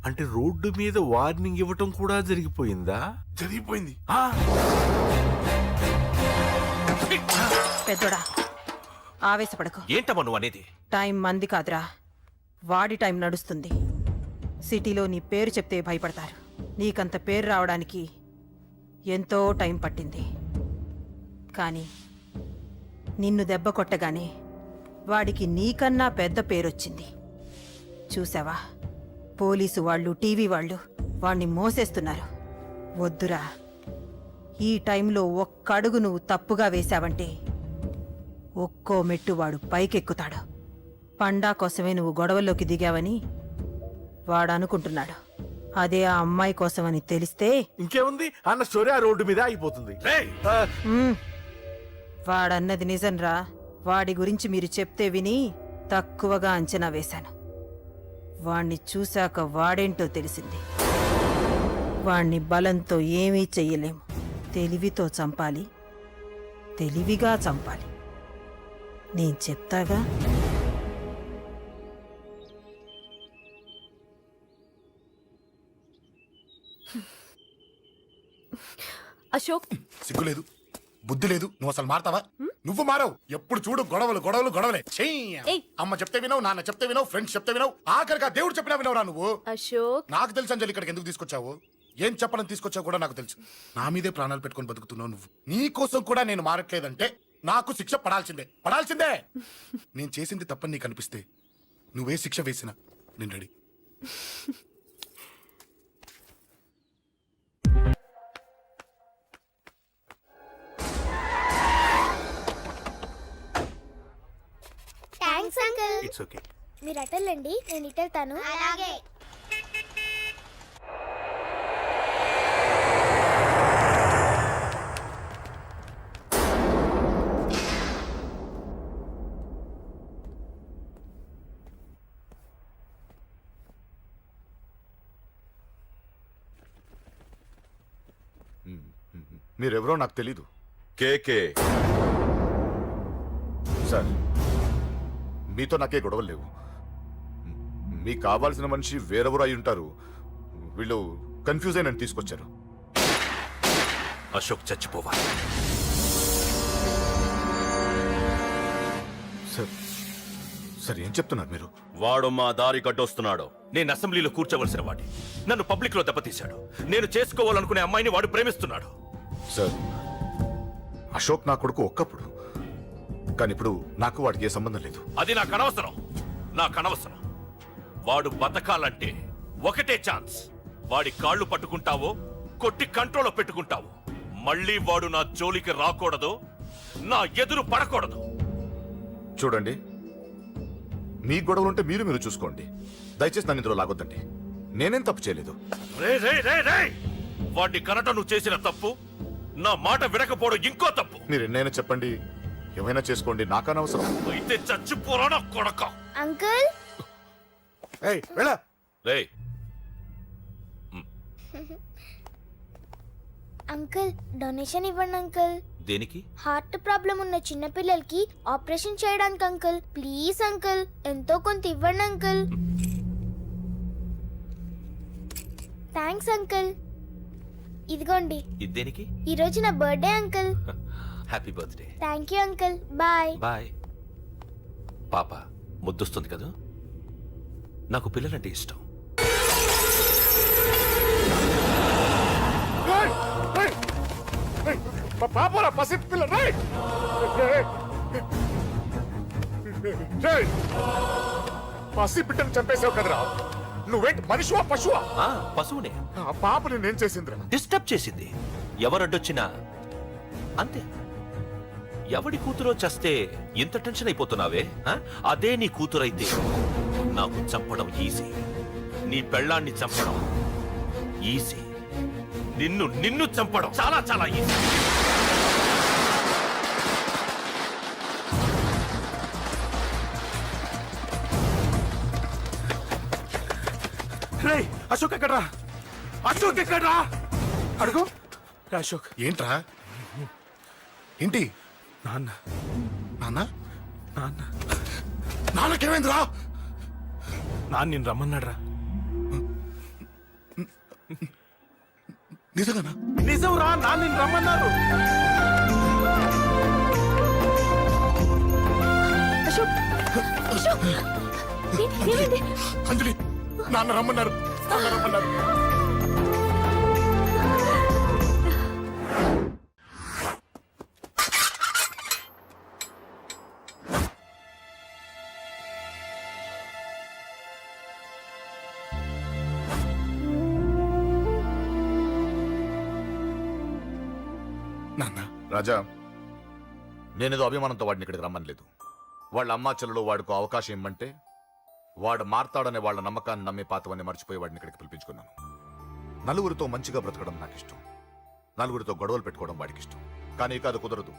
అంటే రోడ్డు మీద వార్నింగ్ ఇవ్వటం కూడా జరిగిపోయిందా? జరిగిపోయింది. పెద్దోడా ఆవేశపడకు. ఏంటమ్మా నువ్వు అనేది? టైం మంది కాదురా, వాడి టైం నడుస్తుంది. సిటీలో నీ పేరు చెప్తే భయపడతారు. నీకంత పేరు రావడానికి ఎంతో టైం పట్టింది. కానీ నిన్ను దెబ్బ కొట్టగానే వాడికి నీకన్నా పెద్ద పేరొచ్చింది. చూసావా, పోలీసు వాళ్ళు, టీవీ వాళ్ళు వాణ్ణి మోసేస్తున్నారు. వద్దురా, ఈ టైంలో ఒక్కడుగు నువ్వు తప్పుగా వేశావంటే ఒక్కో మెట్టు వాడు పైకెక్కుతాడు. పండా కోసమే నువ్వు గొడవల్లోకి దిగావని వాడనుకుంటున్నాడు. అదే ఆ అమ్మాయి కోసమని తెలిస్తే ఇంకేముంది అన్న స్టోరీ ఆ రోడ్డు మీద అయిపోతుంది. వాడన్నది నిజంరా. వాడి గురించి మీరు చెప్తే విని తక్కువగా అంచనా వేశాను. వాణ్ణి చూశాక వాడేంటో తెలిసింది. వాణ్ణి బలంతో ఏమీ చెయ్యలేము. తెలివితో చంపాలి, తెలివిగా చంపాలి. నేను చెప్తాగా. అశోక్, సిగ్గులేదు, బుద్ధి లేదు. నువ్వు అసలు మారతావా? నువ్వు మారవు. ఎప్పుడు చూడు గొడవలు గొడవలు గొడవలే. అమ్మ చెప్తే వినవు, నాన్న చెప్తే వినవు, ఫ్రెండ్స్ చెప్తే వినవు, ఆఖరిగా దేవుడు చెప్పినా వినవురా నువ్వు. అశోక్, నాకు తెలుసు అంజలి ఇక్కడికి ఎందుకు తీసుకొచ్చావు, ఏం చెప్పడం తీసుకొచ్చావు కూడా నాకు తెలుసు. నా మీదే ప్రాణాలు పెట్టుకొని బతుకుతున్నావు నువ్వు. నీ కోసం కూడా నేను మారట్లేదంటే నాకు శిక్ష పడాల్సిందే, పడాల్సిందే. నేను చేసింది తప్పని నీకు అనిపిస్తే నువ్వే శిక్ష వేసినా నేను ready. Thanks uncle. It's okay. మీరు అటెళ్ళండి, నేను ఇటెళ్తాను. అలాగే. మీరెవరో నాకు తెలీదు. కేకే సార్, మీతో నాకే గొడవలు లేవు. మీకు కావాల్సిన మనిషి వేరెవరో అయి ఉంటారు. వీళ్ళు కన్ఫ్యూజ్ అయి నన్ను తీసుకొచ్చారు. అశోక్ చచ్చిపోవాలి. సార్ సార్ ఏం చెప్తున్నారు మీరు? వాడు మా దారి కట్టొస్తున్నాడు. నేను అసెంబ్లీలో కూర్చోవలసిన వాడి నన్ను పబ్లిక్ లో దెబ్బతీశాడు. నేను చేసుకోవాలనుకునే అమ్మాయిని వాడు ప్రేమిస్తున్నాడు. సార్ అశోక్ నా కొడుకు ఒక్కప్పుడు, కానీ ఇప్పుడు నాకు వాడికి ఏ సంబంధం లేదు. అది నాకు అనవసరం, నాకు అనవసరం. వాడు బతకాలంటే ఒకటే ఛాన్స్. వాడి కాళ్ళు పట్టుకుంటావో కొట్టి కంట్రోల్లో పెట్టుకుంటావు. మళ్ళీ వాడు నా జోలికి రాకూడదు, నా ఎదురు పడకూడదు. చూడండి, మీ గొడవలుంటే మీరు చూసుకోండి. దయచేసి నన్ను ఇందులో లాగొద్దండి. నేనేం తప్పు చేయలేదు. వాడిని కనట నువ్వు చేసిన తప్పు, నా మాట వినకపోవడం ఇంకో తప్పు. మీరు ఎన్నైనా చెప్పండి, ఏమైనా చేసుకోండి, నాకనవసరం. అయితే చచ్చిపోరా నా కొడక. అంకుల్ రేయ్, అంకుల్ డొనేషన్ ఇవ్వండి అంకుల్. దేనికి? హార్ట్ ప్రాబ్లం ఉన్న చిన్న పిల్లలకి ఆపరేషన్ చేయడానికి అంకుల్. ప్లీజ్ అంకుల్, ఎంతో కొంత ఇవ్వండి అంకుల్. Thanks uncle. ఇదిగోండి. ఇది దేనికి? ఈ రోజు నా birthday uncle. Happy birthday. Thank you uncle. Bye. Bye. పాప ముద్దొస్తుంది కదా, నాకు పిల్లలంటే ఇష్టం. పాపరా పసి పిల్ల, పసి బిడ్డను చంపేసావు కదరా. నువ్వేంటి మనిషివా పశువా? పశువునే. ఆ పాపని నేను చేసిందిరా. డిస్టర్బ్ చేసింది. ఎవరడ్డొచ్చినా అంతే. ఎవడి కూతురో చస్తే ఇంత టెన్షన్ అయిపోతున్నావే? అదే నీ కూతురైతే నాకు చంపడం ఈజీ, నీ పెళ్ళాన్ని చంపడం ఈజీ, నిన్ను చంపడం చాలా చాలా ఈజీ. అశోక్ ఎక్కడ్రా? అశోక్ ఎక్కడ్రా? అడుగు. అశోక్ ఏంట్రా? ఏంటి? నాన్న నాన్న నాన్న నాన్నకేమైందిరా? నాన్న నేను రమ్మన్నాడు రా. నిజంగానా? నిజం రా, నాన్న నేను రమ్మన్నారు. అశోక్, అశోక్, ఏమైంది? అంజలి, నాన్న రమ్మన్నారు. నాన్న రమ్మన్నారు. నాన్న. రాజా, నేనేదో అభిమానంతో వాడిని ఇక్కడికి రమ్మనలేదు. వాళ్ళ అమ్మా చెల్లెలు వాడికి అవకాశం ఇమ్మంటే వాడు మారతాడనే వాళ్ళ నమ్మకాన్ని నమ్మి పాతవన్నీ మర్చిపోయి వాడిని ఇక్కడికి పిలిపించుకున్నాను. నలుగురితో మంచిగా బ్రతకడం నాకు ఇష్టం, నలుగురితో గొడవలు పెట్టుకోవడం వాడికి ఇష్టం. కానీ ఇక అది కుదరదు.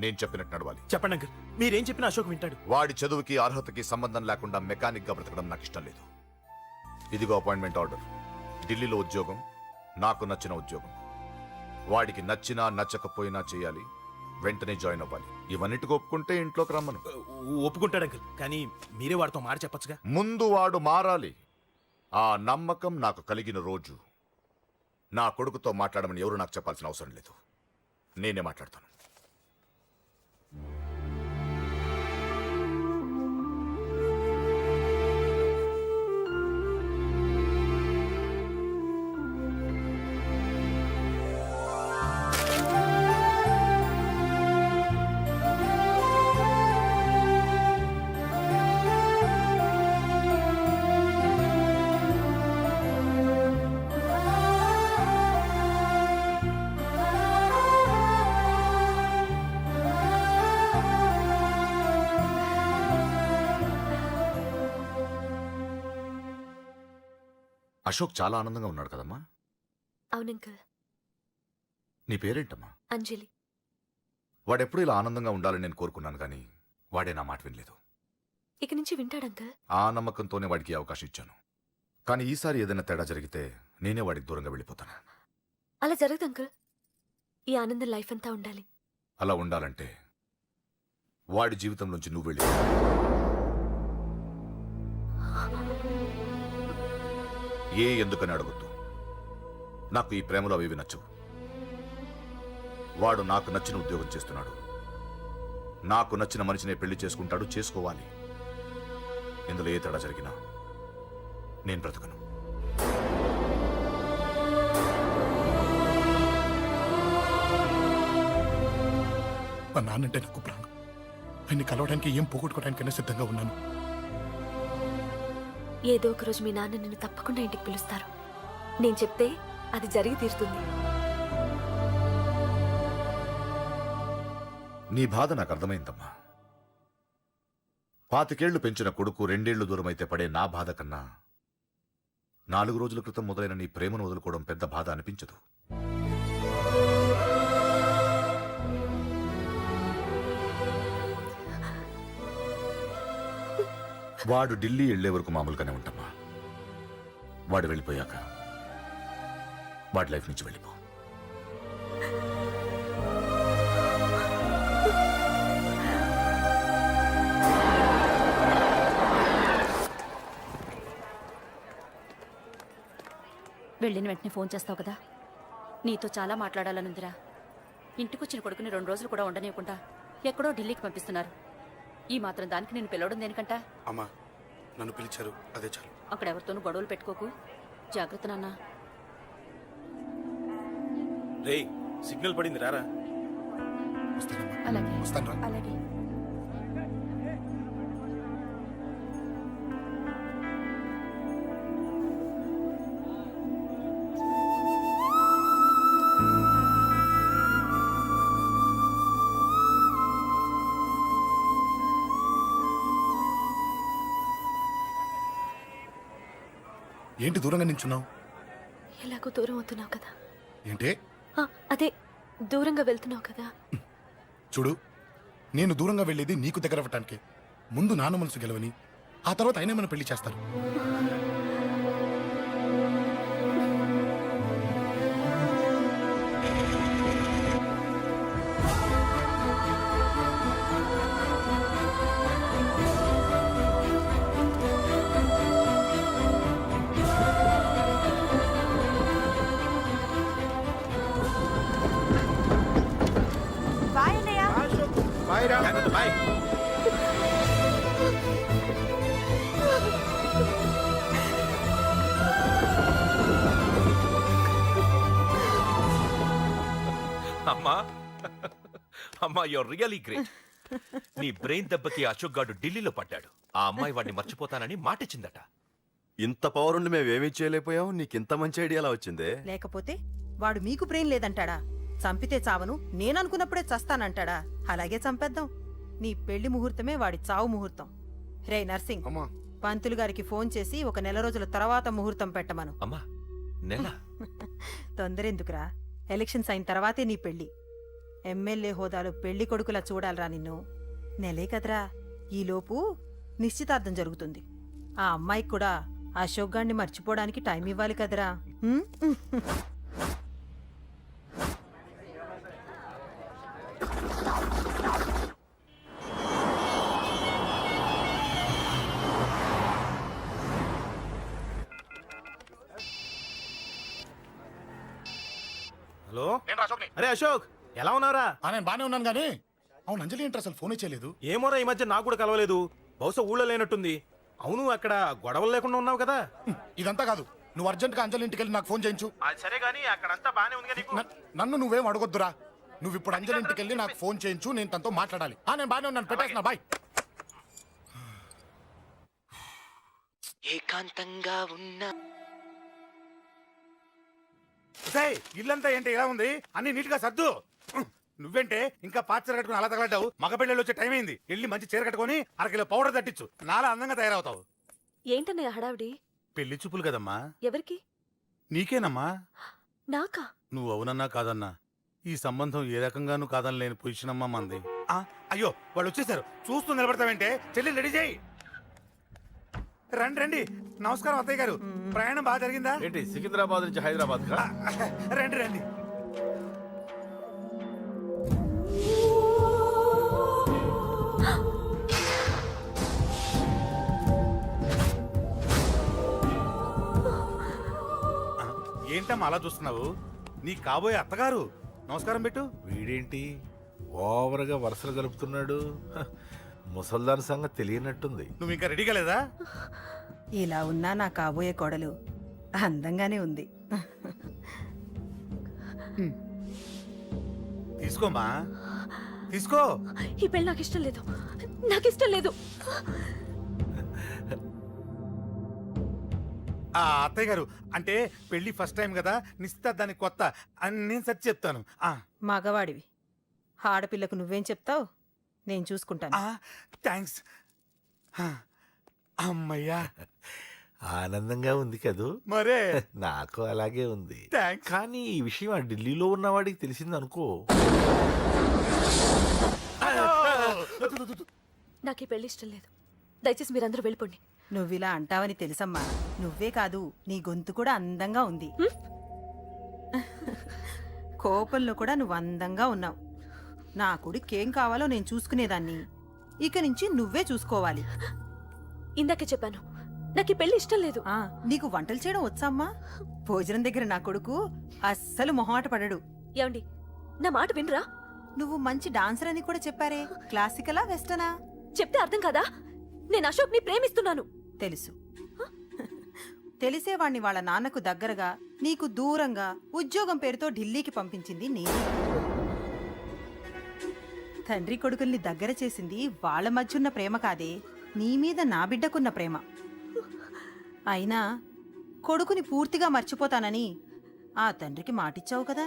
నేను చెప్పినట్టు నడవాలి. చెప్పండి అంకుల్, మీరేం చెప్పినా అశోక్ వింటాడు. వాడి చదువుకి అర్హతకి సంబంధం లేకుండా మెకానిక్ గా బ్రతకడం నాకు ఇష్టం లేదు. ఇదిగో అపాయింట్మెంట్ ఆర్డర్. ఢిల్లీలో ఉద్యోగం, నాకు నచ్చిన ఉద్యోగం. వాడికి నచ్చినా నచ్చకపోయినా చేయాలి, వెంటనే జాయిన్ అవ్వాలి. ఇవన్నిటికి ఒప్పుకుంటే ఇంట్లోకి రమ్మను. ఒప్పుకుంటాడు అంకుల్, కానీ మీరే వాడితో మాట చెప్పొచ్చుగా. ముందు వాడు మారాలి. ఆ నమ్మకం నాకు కలిగిన రోజు నా కొడుకుతో మాట్లాడమని ఎవరు నాకు చెప్పాల్సిన అవసరం లేదు, నేనే మాట్లాడతాను. అశోక్ చాలా ఆనందంగా ఉన్నాడు కదమ్మా? అవునంకల్. నీ పేరేంటమ్మా? అంజలి. వాడెప్పుడు ఇలా ఆనందంగా ఉండాలని నేను కోరుకున్నాను, కానీ వాడే నా మాట వినలేదు. ఇక నుంచి వింటాడంకల్. ఆ నమ్మకంతోనే వాడికి అవకాశం ఇచ్చాను. కానీ ఈసారి ఏదైనా తేడా జరిగితే నేనే వాడికి దూరంగా వెళ్ళిపోతాను. అలా జరగదు అంకల్. ఈ ఆనందం లైఫ్ అంతా ఉండాలి. అలా ఉండాలంటే వాడి జీవితంలోంచి నువ్వు వెళ్ళి. ఎందుకని అడగొద్దు. నాకు ఈ ప్రేమలో అవి నచ్చవు. వాడు నాకు నచ్చిన ఉద్యోగం చేస్తున్నాడు, నాకు నచ్చిన మనిషినే పెళ్లి చేసుకుంటాడు, చేసుకోవాలి. ఇందులో ఏ తేడా జరిగినా నేను బ్రతకను. మా నాన్నంటే నాకు ప్రాణం. ఆయన్ని కలవడానికి ఏం పోగొట్టుకోవడానికైనా సిద్ధంగా ఉన్నాను. ఏదో ఒక రోజు మీ నాన్న నిన్ను తప్పకుండా ఇంటికి పిలుస్తారు. నేను చెప్తే అది జరిగి తీరుతుంది. నీ బాధ నాకు అర్థమైందమ్మా. 25 పెంచిన కొడుకు 2 ఏళ్లు దూరమైతే పడే నా బాధ కన్నా 4 రోజుల క్రితం మొదలైన నీ ప్రేమను వదులుకోవడం పెద్ద బాధ అనిపించదు. వాడు ఢిల్లీ వెళ్లే వరకు మామూలుగానే ఉంటామా. వాడు వెళ్ళిపోయాక వాడి లైఫ్ నుంచి వెళ్ళిపో. వెళ్ళిన వెంటనే ఫోన్ చేస్తావు కదా. నీతో చాలా మాట్లాడాలనుందిరా. ఇంటికొచ్చిన కొడుకుని 2 రోజులు కూడా ఉండనివ్వకుండా ఎక్కడో ఢిల్లీకి పంపిస్తున్నారు. ఈ మాత్రం దానికి నేను పిలవడం దేనికంట? అమ్మా, నన్ను పిలిచారు, అదే చాలు. అక్కడ ఎవరితోనూ గొడవలు పెట్టుకోకు. జాగ్రత్త నాన్న. రేయ్, సిగ్నల్ పడింది, రారా. అలాగే వస్తాను. అలాగే. ఏంటి దూరంగా నించున్నావు? ఎలాగో దూరం అవుతున్నావు కదా. ఏంటే? అదే దూరంగా వెళ్తున్నావు కదా. చూడు, నేను దూరంగా వెళ్ళేది నీకు దగ్గర అవ్వటానికి. ముందు నాన్న మనసు గెలవని, ఆ తర్వాత అయినా మన పెళ్లి చేస్తారు. బాయ్ అన్నయ్య. బాయ్. అమ్మా అమ్మా, యూర్ రియలీ గ్రేట్. నీ బ్రెయిన్ దెబ్బకి అశోక్ గాడు ఢిల్లీలో పడ్డాడు. ఆ అమ్మాయి వాడిని మర్చిపోతానని మాటిచ్చిందట. ఇంత పవర్ ఉండి మేము ఏమీ చేయలేకపోయావు. నీకింత మంచి ఐడియా ఎలా వచ్చిందే? లేకపోతే వాడు మీకు బ్రెయిన్ లేదంటాడా? చంపితే చావను, నేననుకున్నప్పుడే చస్తానంటాడా? అలాగే చంపేద్దాం. నీ పెళ్లి ముహూర్తమే వాడి చావు ముహూర్తం. రే నర్సింగ్, పంతులు గారికి ఫోన్ చేసి 1 నెల రోజుల తర్వాత ముహూర్తం పెట్టమను. అమ్మా, నెల? తొందరెందుకురా? ఎలక్షన్స్ అయిన తర్వాతే నీ పెళ్లి. ఎమ్మెల్యే హోదాలో పెళ్లి కొడుకులా చూడాలరా నిన్ను. నెలే కదరా, ఈలోపు నిశ్చితార్థం జరుగుతుంది. ఆ అమ్మాయికి కూడా అశోక్ గాన్ని మర్చిపోవడానికి టైం ఇవ్వాలి కదరా. హలో, అరే అశోక్, ఎలా ఉన్నారా? నేను బానే ఉన్నాను గానీ, అవును అంజలి ఏంటి అసలు ఫోనే చేయలేదు? ఏమోరా, ఈ మధ్య నాకు కూడా కలవలేదు. బహుశా ఊళ్ళో లేనట్టుంది. అవును, అక్కడ గొడవలు లేకుండా ఉన్నావు కదా. ఇదంతా కాదు, నువ్వు అర్జెంట్ గా అంజలి ఇంటికి వెళ్ళి నాకు ఫోన్ చేయించు. అది సరే గానీ అక్కడంతా బానే ఉంది నీకు. నన్ను నువ్వేం అడగొద్దురా. నువ్వు ఇప్పుడు అంజలి ఇంటికి వెళ్ళి నాకు ఫోన్ చేయించు, నేను తనతో మాట్లాడాలి. నేను బానే ఉన్నాను, పెట్టేస్తున్నా, బాయ్. ఏకాంతంగా ఉన్నా ఇల్లంతా ఏంటి ఇలా ఉంది? అన్ని నీట్ గా సర్దు. నువ్వేంటే ఇంకా పాచర కట్టుకుని అలా తగలడ్డావు? మగ పెళ్ళిళ్ళు వచ్చే టైం అయింది. వెళ్ళి మంచి చీర కట్టుకుని 1 కిలో పౌడర్ తట్టించు. నాలా అందంగా తయారవుతావు. ఏంటన్నయ్య హడావిడి? పెళ్లి చూపులు కదమ్మా. ఎవరికి? నీకేనమ్మా. నాకా? నువ్వు అవునన్నా కాదన్నా ఈ సంబంధం ఏ రకంగానూ కాదని లేని పొజిషన్ అమ్మా మంది. అయ్యో, వాళ్ళు వచ్చేసారు. చూస్తూ నిలబడతావంటే చెల్లి రెడీ చేయి. రండి రండి. నమస్కారం అత్తయ్య గారు. ప్రయాణం బాగా జరిగిందా? ఏంటి, సికింద్రాబాద్ నుంచి హైదరాబాద్ కా? రండి రండి. ఏంటమ్మా అలా చూస్తున్నావు? నీ కాబోయే అత్తగారు. నమస్కారం పెట్టు. వీడేంటి ఓవర్గా వరుసలు కలుపుతున్నాడు? ముసల్దాన్ సంగతి తెలియనట్టుంది. నువ్వు ఇంకా రెడీగా లేదా? ఇలా ఉన్నా నా కాబోయే కోడలు అందంగానే ఉంది. తీసుకోమ్మా, తీసుకో. ఈ పెళ్లి నాకు ఇష్టం లేదు, నాకు ఇష్టం లేదు. అత్తయ్య గారు అంటే పెళ్లి ఫస్ట్ టైం కదా, నిశ్చితార్థానికి కొత్త అని నేను సరి చెప్తాను. మగవాడివి, ఆడపిల్లకు నువ్వేం చెప్తావు? నేను చూసుకుంటాను. థ్యాంక్స్. అమ్మయ్యా, ఆనందంగా ఉంది కదూ? మరే నాకు అలాగే ఉంది. థ్యాంక్స్. కానీ ఈ విషయం ఆ ఢిల్లీలో ఉన్నవాడికి తెలిసింది అనుకో. నాకు ఈ పెళ్లి ఇష్టం లేదు. దయచేసి మీరందరూ వెళ్ళిపోండి. నువ్విలా అంటావని తెలుసమ్మా. నువ్వే కాదు, నీ గొంతు కూడా అందంగా ఉంది. కోపంలో కూడా నువ్వు అందంగా ఉన్నావు. నా కొడుకేం కావాలో నేను చూసుకునేదాన్ని, ఇక నుంచి నువ్వే చూసుకోవాలి. ఇందాకే చెప్పాను, నాకు ఈ పెళ్లి ఇష్టం లేదు. నీకు వంటలు చేయడం వచ్చామ్మా? భోజనం దగ్గర నా కొడుకు అస్సలు మొహమాట పడడు. ఏమండి, నా మాట వినరా? నువ్వు మంచి డాన్సర్ అని కూడా చెప్పారే. క్లాసికలా వెస్టర్నా? చెప్తే అర్థం కాదా? నేను అశోక్ ని ప్రేమిస్తున్నాను. తెలుసు. తెలిసేవాణ్ణి వాళ్ళ నాన్నకు దగ్గరగా, నీకు దూరంగా ఉద్యోగం పేరుతో ఢిల్లీకి పంపించింది నేను. తండ్రి కొడుకుల్ని దగ్గర చేసింది వాళ్ళ మధ్యున్న ప్రేమ కాదే, నీ మీద నా బిడ్డకున్న ప్రేమ. అయినా కొడుకుని పూర్తిగా మర్చిపోతానని ఆ తండ్రికి మాటిచ్చావు కదా,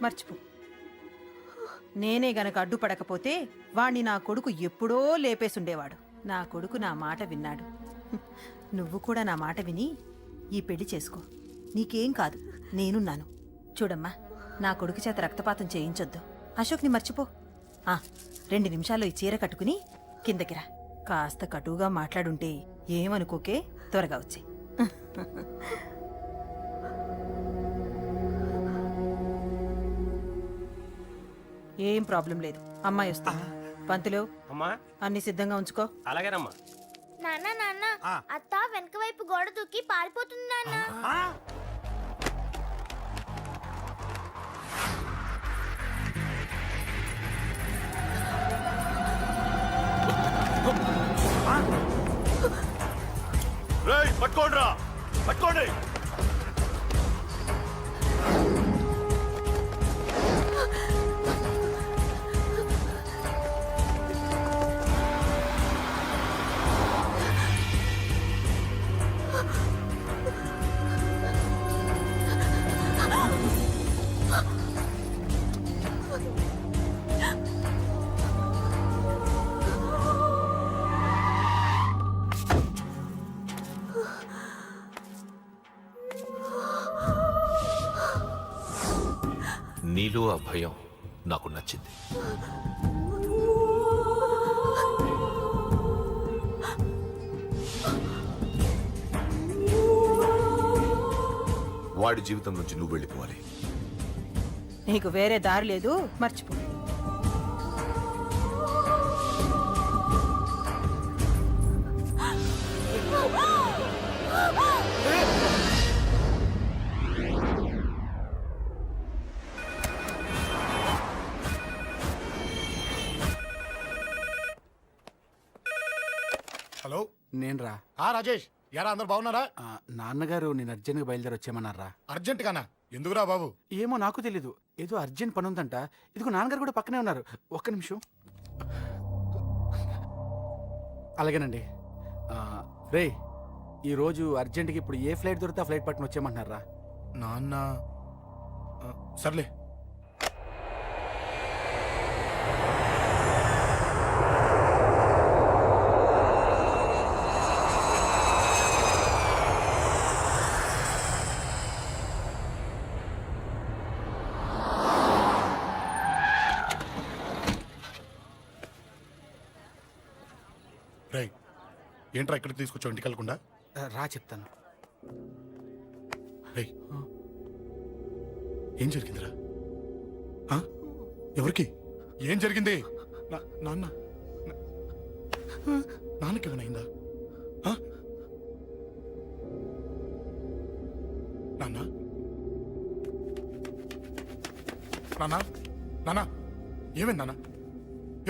మర్చిపో. నేనే గనక అడ్డుపడకపోతే వాణ్ణి నా కొడుకు ఎప్పుడో లేపేసుండేవాడు. నా కొడుకు నా మాట విన్నాడు. నువ్వు కూడా నా మాట విని ఈ పెళ్లి చేసుకో. నీకేం కాదు, నేనున్నాను. చూడమ్మా, నా కొడుకు చేత రక్తపాతం చేయించొద్దు. అశోక్ని మర్చిపో. 2 నిమిషాల్లో ఈ చీర కట్టుకుని కిందకి రా. కాస్త కటువుగా మాట్లాడుంటే ఏమనుకోకే, త్వరగా వచ్చి. ఏం ప్రాబ్లం లేదు, అమ్మాయి వస్తుంది. పంతులు, అన్ని సిద్ధంగా ఉంచుకో. అలాగేనమ్మా. నాన్న నాన్న, అత్త వెనక వైపు గోడ దూకి పారిపోతుంది నాన్న. పట్టుకోండి, పట్టుకోండి. నీలో ఆ భయం నాకు నచ్చింది. వాడి జీవితం నుంచి నువ్వు వెళ్ళిపోవాలి. నీకు వేరే దారి లేదు, మర్చిపో. హలో, నేను రా. రాజేష్, యారా అందరు బాగున్నారా? నాన్నగారు నేను అర్జెంట్గా బయలుదేరి వచ్చేయమన్నారా? అర్జెంట్ గానా? ఎందుకురా బాబు? ఏమో నాకు తెలీదు, ఏదో అర్జెంట్ పని ఉందంట. ఇదిగో నాన్నగారు కూడా పక్కనే ఉన్నారు. ఒక్క నిమిషం. అలాగేనండి. రే, ఈరోజు అర్జెంట్గా ఇప్పుడు ఏ ఫ్లైట్ దొరికితే ఆ ఫ్లైట్ పట్టుకుని వచ్చేయమంటున్నారా? నాన్న సర్లే. రైట్, ఏంట్రా ఇక్కడికి తీసుకొచ్చావు ఇంటికి వెళ్ళకుండా? రా చెప్తాను. రేయ్, ఏం జరిగిందిరా? ఎవరికి ఏం జరిగింది? నాన్న నాన్నకి ఏమైనా నాన్న నాన్న నాన్న ఏమైంది నాన్న?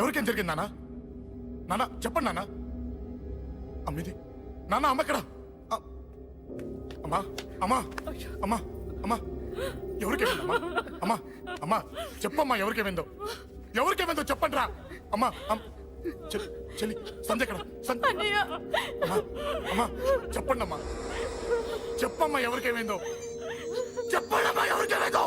ఎవరికేం జరిగింది నాన్న? నాన్న చెప్పండి నాన్న. అమ్మిది నాన్న, అమ్మ ఎక్కడ? అమ్మా అమ్మా అమ్మా అమ్మా ఎవరికేమైందమ్మా? అమ్మా అమ్మా చెప్పమ్మా, ఎవరికేమైందో ఎవరికేమైందో చెప్పండి రా. అమ్మా చెల్లి సంధ్య ఎక్కడ? అమ్మా అమ్మా చెప్పండి అమ్మా, చెప్పమ్మా ఎవరికేమైందో, చెప్పండి అమ్మా ఎవరికేమైందో.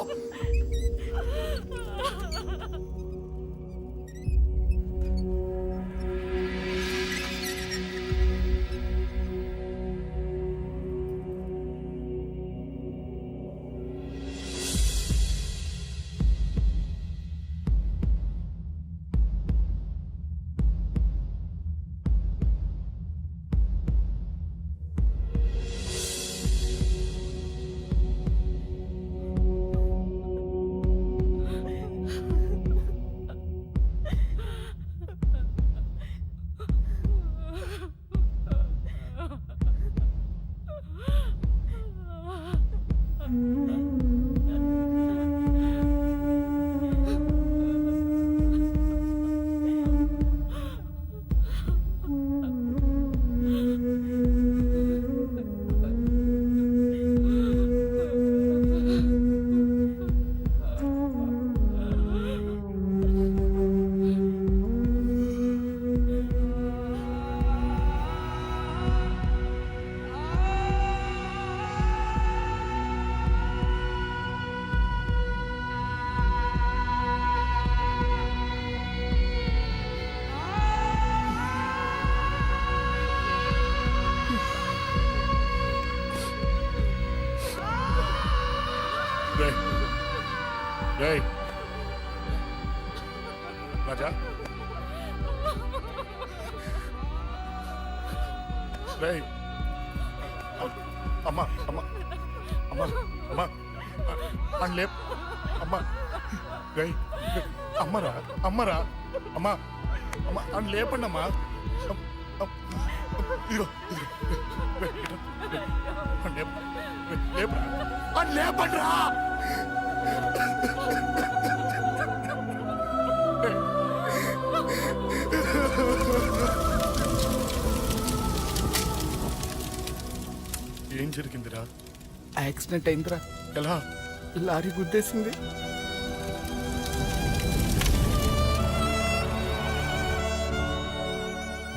రాజా అమ్మా అమ్మా అమ్మా అమ్మా అని లేప్ అమ్మా అమ్మరా అమ్మరా అమ్మా అమ్మా అని లేపండి అమ్మా. ఇదిగో లేపరా అని లేపండి రా. ఏం జరిగిందిరా? యాక్సిడెంట్ అయిందిరా. ఎలా? లారీ గుద్దేసింది.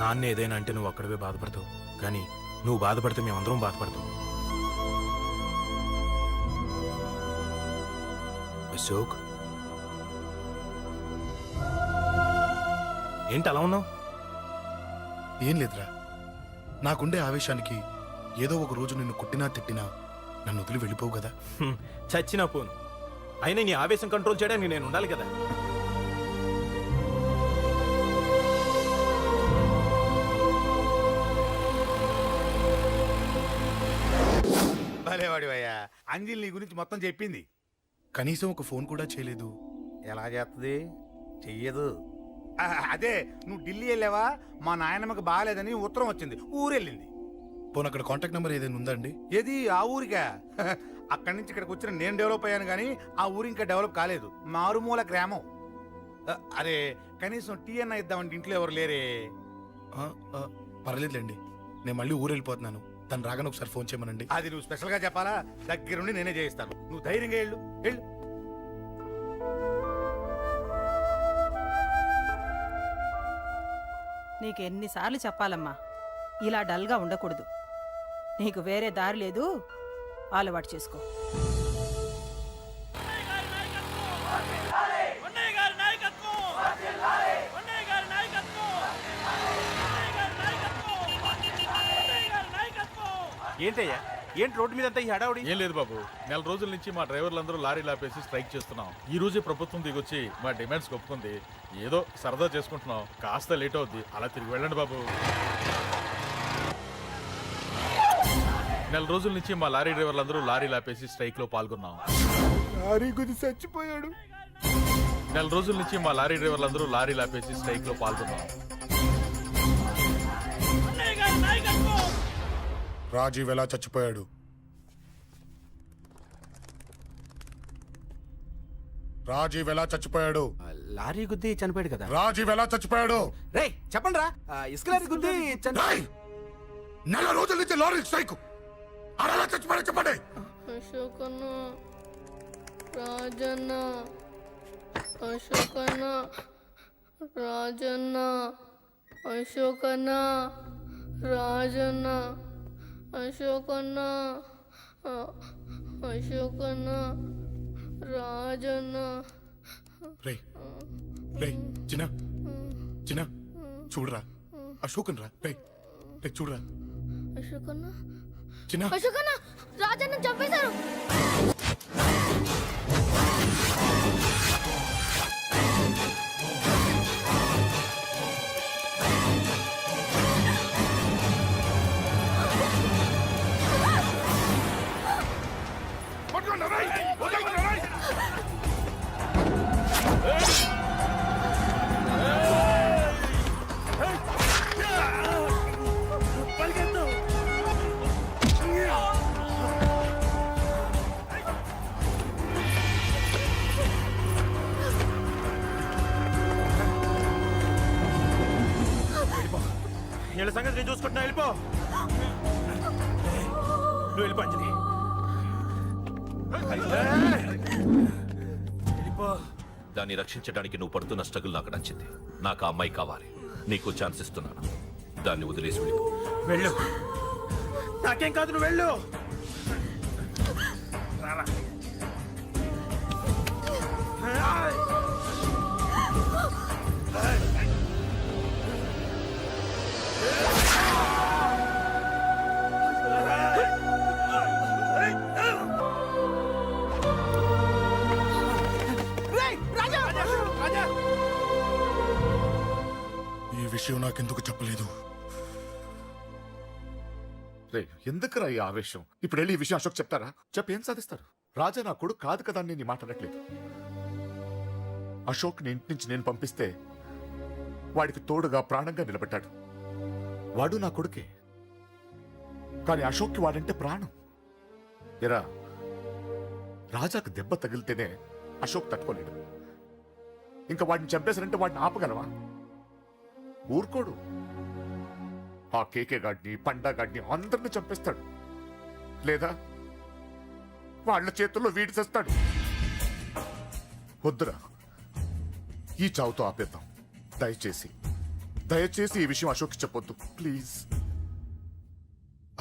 నాన్న ఏదైనా అంటే నువ్వు అక్కడవే బాధపడతావు, కానీ నువ్వు బాధపడితే మేమందరం బాధపడతాం. అశోక్, ఏంటి అలా ఉన్నావు? ఏం లేదురా, నాకుండే ఆవేశానికి ఏదో ఒక రోజు నిన్ను కొట్టినా తిట్టినా నన్ను వదిలి వెళ్ళిపోవు కదా. చచ్చినా పోను, అయినా నీ ఆవేశం కంట్రోల్ చేయడానికి నేను ఉండాలి కదా. భలేవాడివయ్యా, అంజలి నీ గురించి మొత్తం చెప్పింది. కనీసం ఒక ఫోన్ కూడా చేయలేదు. ఎలా చేస్తుంది? చెయ్యదు. అదే నువ్వు ఢిల్లీ వెళ్ళావా, మా నాయనమ్మకి బాగాలేదని ఉత్తరం వచ్చింది, ఊరెళ్ళింది. పోనీ అక్కడ కాంటాక్ట్ నెంబర్ ఏదైనా ఉందా అండి? ఏది? ఆ ఊరికా? అక్కడి నుంచి ఇక్కడికి వచ్చిన నేను డెవలప్ అయ్యాను కానీ ఆ ఊరు ఇంకా డెవలప్ కాలేదు, మారుమూల గ్రామం. అరే కనీసం టీ అన్న ఇద్దామంటే ఇంట్లో ఎవరు లేరే. పర్లేదులేండి, నేను మళ్ళీ ఊరు వెళ్ళిపోతున్నాను. తను రాగానే ఒకసారి ఫోన్ చేయమనండి. అది నువ్వు స్పెషల్ గా చెప్పాలా? దగ్గరుండి నేనే చేయిస్తాను, నువ్వు ధైర్యంగా వెళ్ళు వెళ్ళు. నీకెన్నిసార్లు చెప్పాలమ్మా, ఇలా డల్గా ఉండకూడదు. నీకు వేరే దారి లేదు, అలవాటు చేసుకో. ఏంటయ్యా, ఏంటి రోడ్డు మీద అంతా ఈ హడావుడి? ఏం లేదు బాబు, నెల రోజుల నుంచి మా డ్రైవర్లందరూ లారీలు ఆపేసి స్ట్రైక్ చేస్తున్నాం. ఈ రోజే ప్రభుత్వం దిగొచ్చి మా డిమాండ్స్ ఒప్పుకుంది. ఏదో సరదా చేసుకుంటున్నాం, కాస్త లేట్ అవుద్ది, అలా తిరిగి వెళ్ళండి బాబు. నెల రోజుల నుంచి మా లారీ డ్రైవర్లందరూ లారీలు ఆపేసి స్ట్రైక్ లో పాల్గొన్నాం. లారీ గుద్ది చచ్చిపోయాడు. నెల రోజుల నుంచి మా లారీ డ్రైవర్లందరూ లారీలు ఆపేసి స్ట్రైక్ లో పాల్గొన్నాం. రాజీవ్ ఎలా చచ్చిపోయాడు? రాజీవ్ ఎలా చచ్చిపోయాడు? లారీ గుద్ది చనిపోయాడు కదా. రాజీవ్ ఎలా చచ్చిపోయాడు? రే చెప్పండి రా. ఇసుక లారీ గుద్ది నెల రోజుల నుంచి లారీ స్ట్రైక్, అలా చచ్చిపోయాడు చెప్పండి. అశోక్ అన్న, రాజన్న అశోకన్న రాజన్న అశోకన్న రాజన్న అశోకన్న అశోకన్న రాజన్న రే రే చిన్న చిన్న చూడరా అశోకన్ రా రే రే చూడరా అశోకన్న చిన్న అశోకన్న రాజన్న చంపేశారు. వీళ్ళ సంగతి నేను చూసుకుంటున్నా, వెళ్ళిపో. నువ్వు వెళ్ళిపో అంజలి. దాన్ని రక్షించడానికి నువ్వు పడుతున్న స్ట్రగుల్ నాకు నచ్చింది. నాకు ఆ అమ్మాయి కావాలి. నీకు ఛాన్స్ ఇస్తున్నాను. దాన్ని వదిలేసి వెళ్ళిపో. వెళ్ళు. నాకేం కాదు, నువ్వు వెళ్ళు. రారా. ఈ విషయం నాకెందుకు చెప్పలేదు? రే ఎందుకురా ఈ ఆవేశం? ఇప్పుడు వెళ్ళి ఈ విషయం అశోక్ చెప్తారా? చెప్పి ఏం సాధిస్తారు? రాజా నా కొడుకు కాదు కదా అని నేను మాట్లాడట్లేదు. అశోక్ ని ఇంటి నుంచి నేను పంపిస్తే వాడికి తోడుగా ప్రాణంగా నిలబడ్డాడు. వాడు నా కొడుకే, కానీ అశోక్కి వాడంటే ప్రాణం. ఎరా రాజాకు దెబ్బ తగిలితేనే అశోక్ తట్టుకోలేడు. ఇంకా వాడిని చంపేశారంటే వాడిని ఆపగలవా? ఊరుకోడు. ఆ కేకే గాడిని, పండా గాడిని అందరిని చంపేస్తాడు. లేదా వాళ్ళ చేతుల్లో వీడి చేస్తాడు. వద్దురా, ఈ చావుతో ఆపేద్దాం. దయచేసి దయచేసి ఈ విషయం అశోక్కి చెప్పొద్దు ప్లీజ్.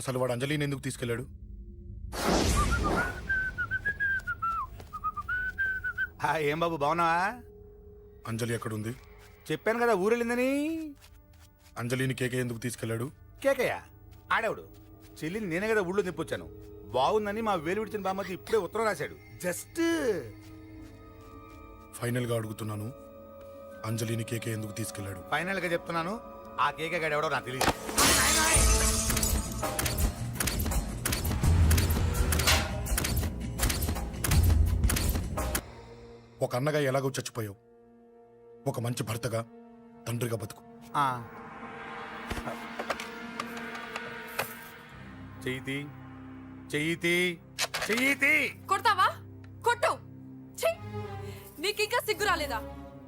అసలు వాడు అంజలిని ఎందుకు తీసుకెళ్ళాడు? ఏం బాబు బాగున్నావా? అంజలి ఎక్కడుంది? చెప్పాను కదా ఊరెళ్ళిందని. అంజలిని కేకే ఎందుకు తీసుకెళ్ళాడు? కేకయ్య ఆడేవాడు. చెల్లిని నేనే కదా ఊళ్ళో నిప్పొచ్చాను. బాగుందని మా వేలు విడిచిన బామ్మకి ఇప్పుడే ఉత్తరం రాశాడు. జస్ట్ ఫైనల్ గా అడుగుతున్నాను, అంజలిని కేకే ఎందుకు తీసుకెళ్ళాడు? ఫైనల్ గా చెప్తున్నాను, ఆ కేకే గాడు ఎవడో నాకు తెలియదు. ఒక అన్నగా ఎలాగో చచ్చిపోయావు, ఒక మంచి భర్తగా, తండ్రిగా బతుకు. చెయ్యితి చెయ్యితి చెయ్యితి. కొడతావా? కొట్టు. నీకింకా సిగ్గు రాలేదా?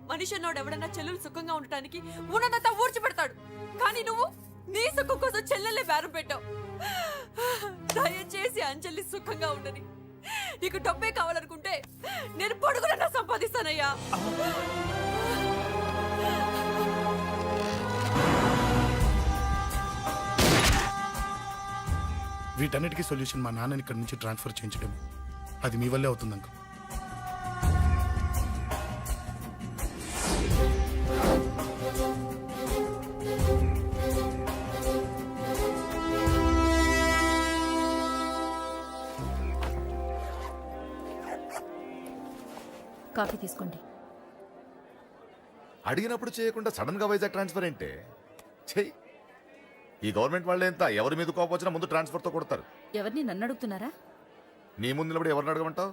మనిషి అన్నోడు ఎవడన్నా చెల్లెలు సుఖంగా ఉండటానికి ఉన్నదంతా ఊడ్చిపెడతాడు. కానీ నువ్వు నీ సుఖం కోసం చెల్లెలే బేరం పెట్టావు. దయచేసి అంజలి సుఖంగా ఉండని. నీకు డబ్బే కావాలనుకుంటే నేను పొడుగునన్నా సంపాదిస్తానయ్యా. వీటన్నిటికీ సొల్యూషన్ మా నాన్నని ఇక్కడి నుంచి ట్రాన్స్ఫర్ చేయించడం. అది మీ వల్లే అవుతుంది అంకుల్. కాఫీ తీసుకోండి. అడిగినప్పుడు చేయకుండా సడన్ గా వైజాగ్ ట్రాన్స్ఫర్ ఏంటే? చెయ్యి. ఈ గవర్నమెంట్ వాళ్ళే ఎంత ఎవరి మీద కోపం వచ్చినా ముందు ట్రాన్స్ఫర్తో కొడతారు. ఎవరిని నన్ను అడుగుతున్నారా? నీ ముందు నిలబడి ఎవరిని అడగమంటావు?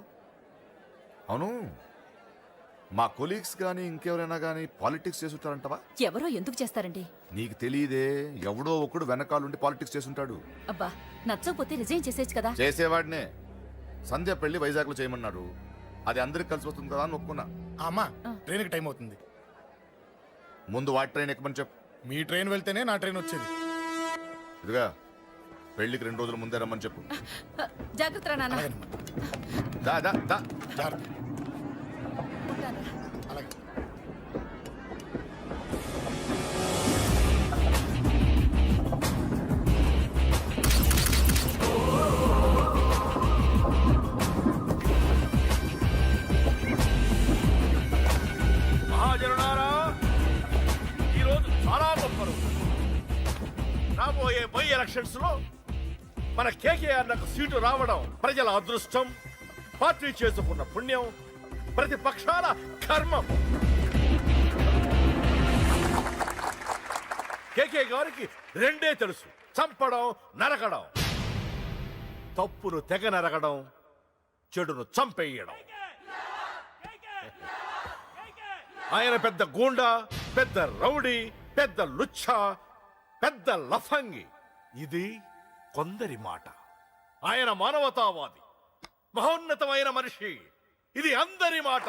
అవును, మా కొలీగ్స్ కానీ ఇంకెవరైనా కానీ పాలిటిక్స్ చేస్తుంటారంటవా? ఎవరో ఎందుకు చేస్తారండి? నీకు తెలియదే, ఎవడో ఒకడు వెనకాలండి పాలిటిక్స్ చేస్తుంటాడు. అబ్బా, నచ్చకపోతే రిజైన్ చేసేచ్చు కదా. చేసేవాడినే. సంధ్య పెళ్లి వైజాగ్ లో చేయమన్నాడు. అది అందరికి కలిసి వస్తుంది కదా అని ఒప్పుకున్నా. అమ్మా, ట్రైన్కి టైం అవుతుంది. ముందు వాటి ట్రైన్ ఎక్కమని చెప్పు. మీ ట్రైన్ వెళ్తేనే నా ట్రైన్ వచ్చేది. ఇదిగా పెళ్లికి 2 రోజుల ముందే రమ్మని చెప్పు. జాగ్రత్త నాన్న. దా దా దా. ఎలక్షన్స్ లో మన కేకేఆర్ నాకు సీటు రావడం ప్రజల అదృష్టం, పార్టీ చేసుకున్న పుణ్యం, ప్రతిపక్షాల కర్మం. కేకే గారికి రెండే తెలుసు, చంపడం, నరకడం. తప్పును తెగ నరకడం, చెడును చంపేయడం. ఆయన పెద్ద గూండా, పెద్ద రౌడీ, పెద్ద లుచ్చ, పెద్ద లఫంగి. ఇది కొందరి మాట. ఆయన మానవతావాది, మహోన్నతమైన మనిషి. ఇది అందరి మాట.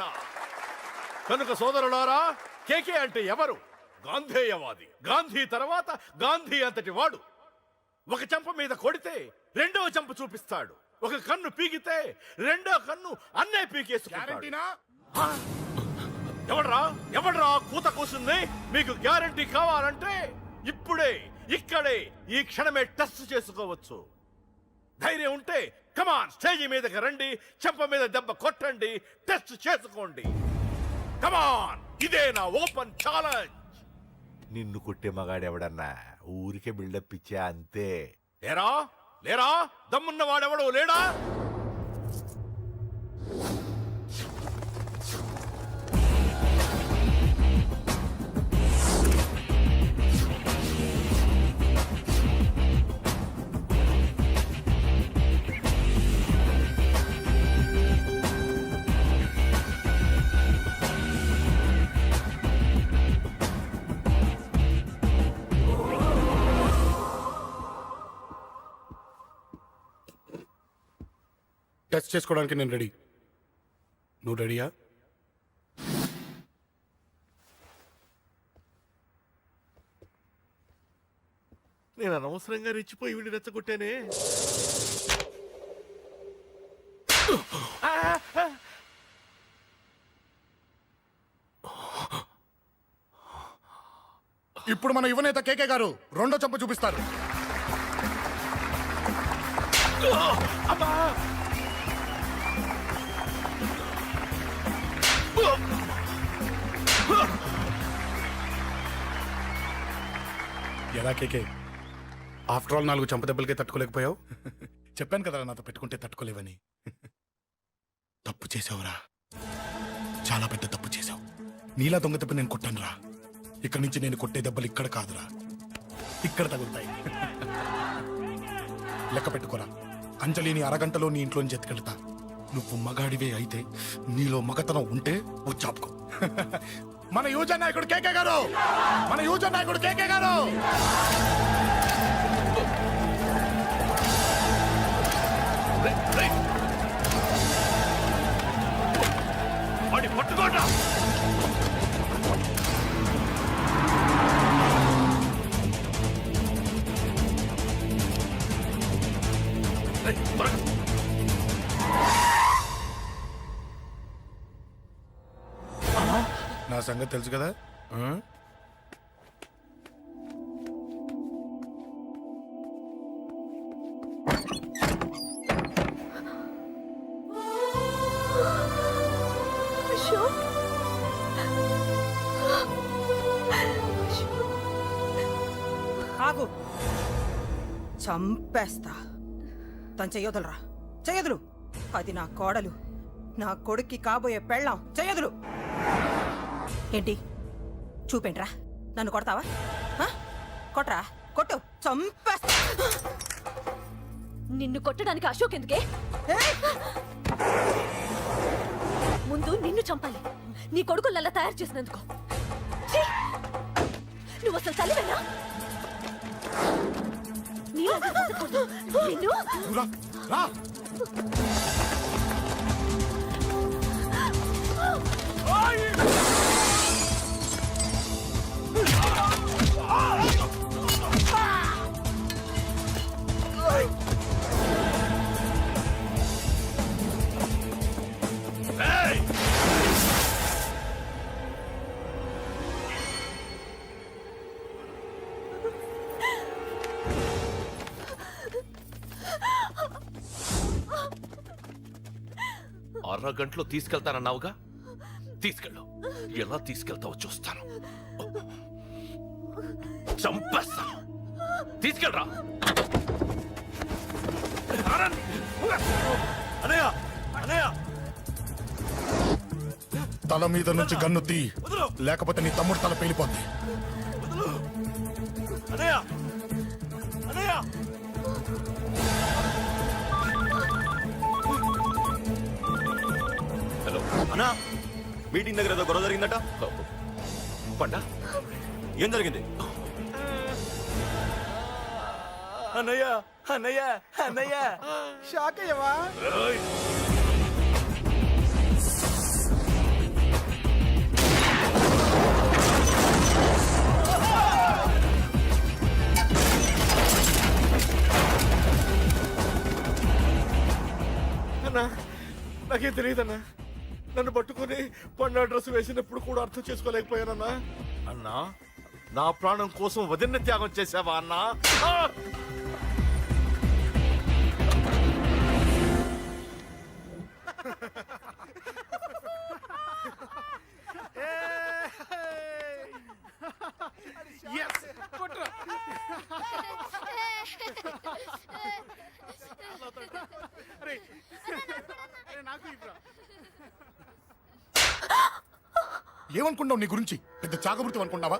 కనుక సోదరులారా, కేకే అంటే ఎవరు? గాంధేయవాది. గాంధీ తర్వాత గాంధీ అంతటి వాడు. ఒక చెంప మీద కొడితే రెండవ చెంప చూపిస్తాడు. ఒక కన్ను పీకితే రెండో కన్ను అన్నే పీకేసుకుంటాడు. ఎవడ్రా కూత కూసింది? మీకు గ్యారంటీ కావాలంటే ఇప్పుడే, ఇక్కడే, ఈ క్షణమే టెస్ట్ చేసుకోవచ్చు. ధైర్యం ఉంటే కమాన్, స్టేజీ మీదకి రండి, చెంప మీద దెబ్బ కొట్టండి, టెస్ట్ చేసుకోండి. కమాన్, ఇదే నా ఓపెన్ ఛాలెంజ్. నిన్ను కొట్టే మగాడెవడన్నా ఊరికే బిల్డప్ ఇచ్చా అంతే. లేరా లేరా దమ్మున్న వాడెవడు లేడా? టెస్ట్ చేసుకోవడానికి నేను రెడీ. నువ్వు రెడీయా? నేను అనవసరంగా రెచ్చిపోయి వీడిని రెచ్చగొట్టానే. ఇప్పుడు మన యువనేత కేకే గారు రెండో చంప చూపిస్తారు. ఎలా కేకే, ఆఫ్టర్ ఆల్ 4 చంప దెబ్బలకే తట్టుకోలేకపోయావు? చెప్పాను కదా నాతో పెట్టుకుంటే తట్టుకోలేవని. తప్పు చేసావురా, చాలా పెద్ద తప్పు చేసావు. నీలా దొంగ దెబ్బ నేను కొట్టాను రా. ఇక్కడి నుంచి నేను కొట్టే దెబ్బలు ఇక్కడ కాదురా, ఇక్కడ తగులుతాయి. లెక్క పెట్టుకోరా, అంజలిని అరగంటలో నీ ఇంట్లోంచి ఎత్తుకెళ్తా. నువ్వు మగాడివే అయితే, నీలో మగతనం ఉంటే వచ్చాపుకో. మన యువజన నాయకుడు కేకే గారు, మన యువజన నాయకుడు కేకే గారు. పట్టుకోట. నా సంగతి తెలుసు కదా. ఆగు, చంపేస్తా. తను చెయ్యొదలరా, చెయ్యదులు. అది నా కోడలు, నా కొడుక్కి కాబోయే పెళ్ళాం. చెయ్యదులు. ఏంటి చూపేంట్రా? నన్ను కొడతావా? కొట్రా, కొట్టు, చంపేస్తా. నిన్ను కొట్టడానికి అశోక్ ఎందుకే? ముందు నిన్ను చంపాలి, నీ కొడుకులల్లా తయారు చేసినందుకు. నువ్వు అసలు తల్లివేనా? నిన్ను అరగంటలో తీసుకెళ్తానన్నావుగా, తీసుకెళ్ళు. ఎలా తీసుకెళ్తావో చూస్తాను. చంపేస్తాను. తీసుకెళ్ళరా. అనయ్య అనయ్య తల మీద నుంచి గన్ను తీ, లేకపోతే నీ తమ్ముడు తల పేలిపోద్ది. అనయ్య అనయ్య హలో అన్నా, మీటింగ్ దగ్గర ఏదో గొడవ జరిగిందట. పండా ఏం జరిగింది? అన్నయ్య అన్నయ్య అన్నయ్య షాక్ అయ్యవా? అన్నా నాకేం తెలియదన్నా. నన్ను పట్టుకుని పండు డ్రెస్ వేసినప్పుడు కూడా అర్థం చేసుకోలేకపోయానన్నా. అన్నా నా ప్రాణం కోసం వదిన త్యాగం చేసావా అన్నా? ఏమనుకున్నావు నీ గురించి? పెద్ద చాకబృతం అనుకున్నావా?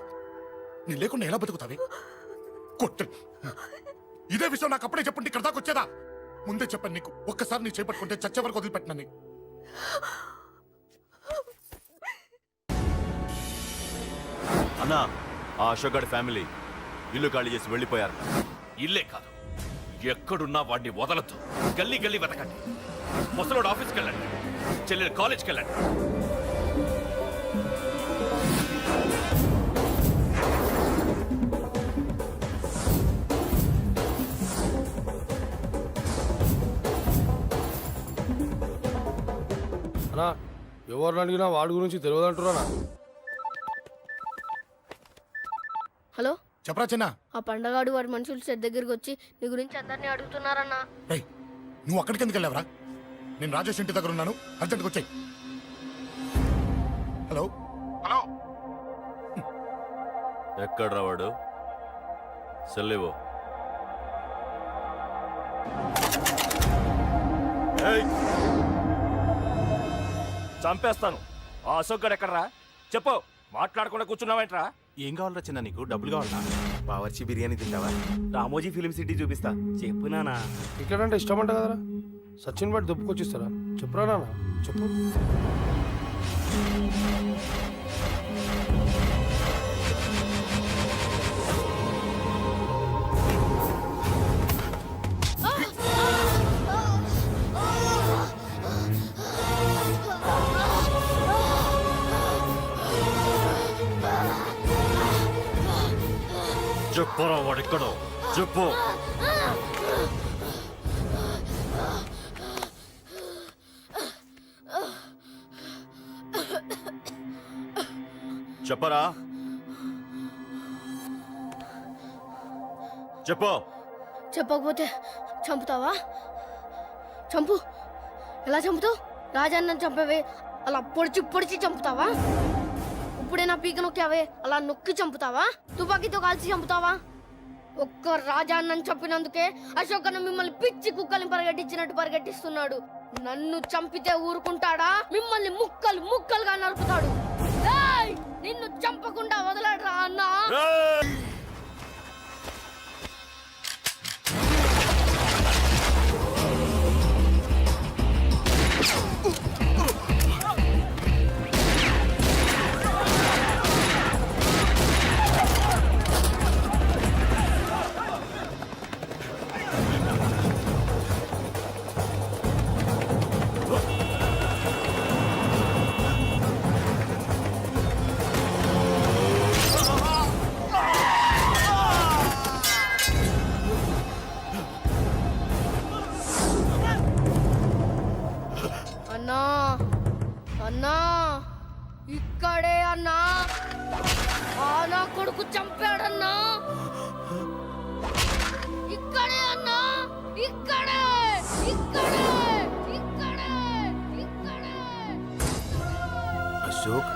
నీ లేకుండా ఎలా బతుకుతావి? కొట్టు. ఇదే విషయం నాకు అప్పుడే చెప్పండి, ఇక్కడ దాకా వచ్చేదా? ముందే చెప్పాను నీకు, ఒక్కసారి నీ చేపట్టుకుంటే చచ్చే వరకు వదిలిపెట్టినని. అన్నా, ఆ అశోక్ గారి ఫ్యామిలీ ఇల్లు ఖాళీ చేసి వెళ్ళిపోయారు. ఇల్లే కాదు, ఎక్కడున్నా వాడిని వదలద్దు. గల్లీ గల్లీ వెతకండి. ముసలోడు ఆఫీస్కి వెళ్ళండి, చెల్లెలు కాలేజ్కి వెళ్ళండి. అన్నా ఎవరిని అడిగినా వాడి గురించి తెలియదు అంటున్నా. హలో చెప్పరా చిన్న. ఆ పండగాడు వాడి మనుషులు సెట్ దగ్గరికి వచ్చి నీ గురించి అందరినీ అడుగుతున్నారన్నా. నువ్వు అక్కడికి ఎందుకు వెళ్ళావరా? నేను రాజేష్ ఇంటి దగ్గర ఉన్నాను, అర్జెంట్గా వచ్చాయి. హలో హలో, ఎక్కడ్రా వాడు? సెల్లివో. చంపేస్తాను. ఆ అశోక్ గడు ఎక్కడరా? చెప్పు. మాట్లాడకుండా కూర్చున్నావేంట్రా? ఏం కావాలరా చిన్న? నీకు డబ్బులు కావాలా? బావర్చి బిర్యానీ తింటావా? రామోజీ ఫిలిం సిటీ చూపిస్తా. చెప్పు నానా. ఇక్కడ అంటే ఇష్టం అంట కదరా? సచిన్ బట్టి దుప్పుకొచ్చిస్తారా? చెప్పురా నాన్న, చెప్పు. చెప్పరా వాడెక్కడో చెప్పు. చెప్పరా, చెప్పు. చెప్పకపోతే చంపుతావా? చంపు. ఎలా చంపుతావు? రాజాన్నని చంపవే అలా పొడిచి పొడిచి చంపుతావా? ఇప్పుడైనా పీక నొక్కావే అలా నొక్కి చంపుతావా? తుపాకీతో కాల్చి చంపుతావా? ఒక్క రాజాన్నని చంపినందుకే అశోక్ అన్న మిమ్మల్ని పిచ్చి కుక్కల్ని పరిగెట్టించినట్టు పరిగెట్టిస్తున్నాడు. నన్ను చంపితే ఊరుకుంటాడా? మిమ్మల్ని ముక్కలు ముక్కలుగా నరుకుతాడు. ఏయ్! నిన్ను చంపకుండా వదలడరా అన్నా. అన్నా అన్నా ఇక్కడే అన్నా. నా కొడుకు చంపాడన్నా. ఇక్కడే అన్నా, ఇక్కడే ఇక్కడే ఇక్కడే ఇక్కడే. అశోక్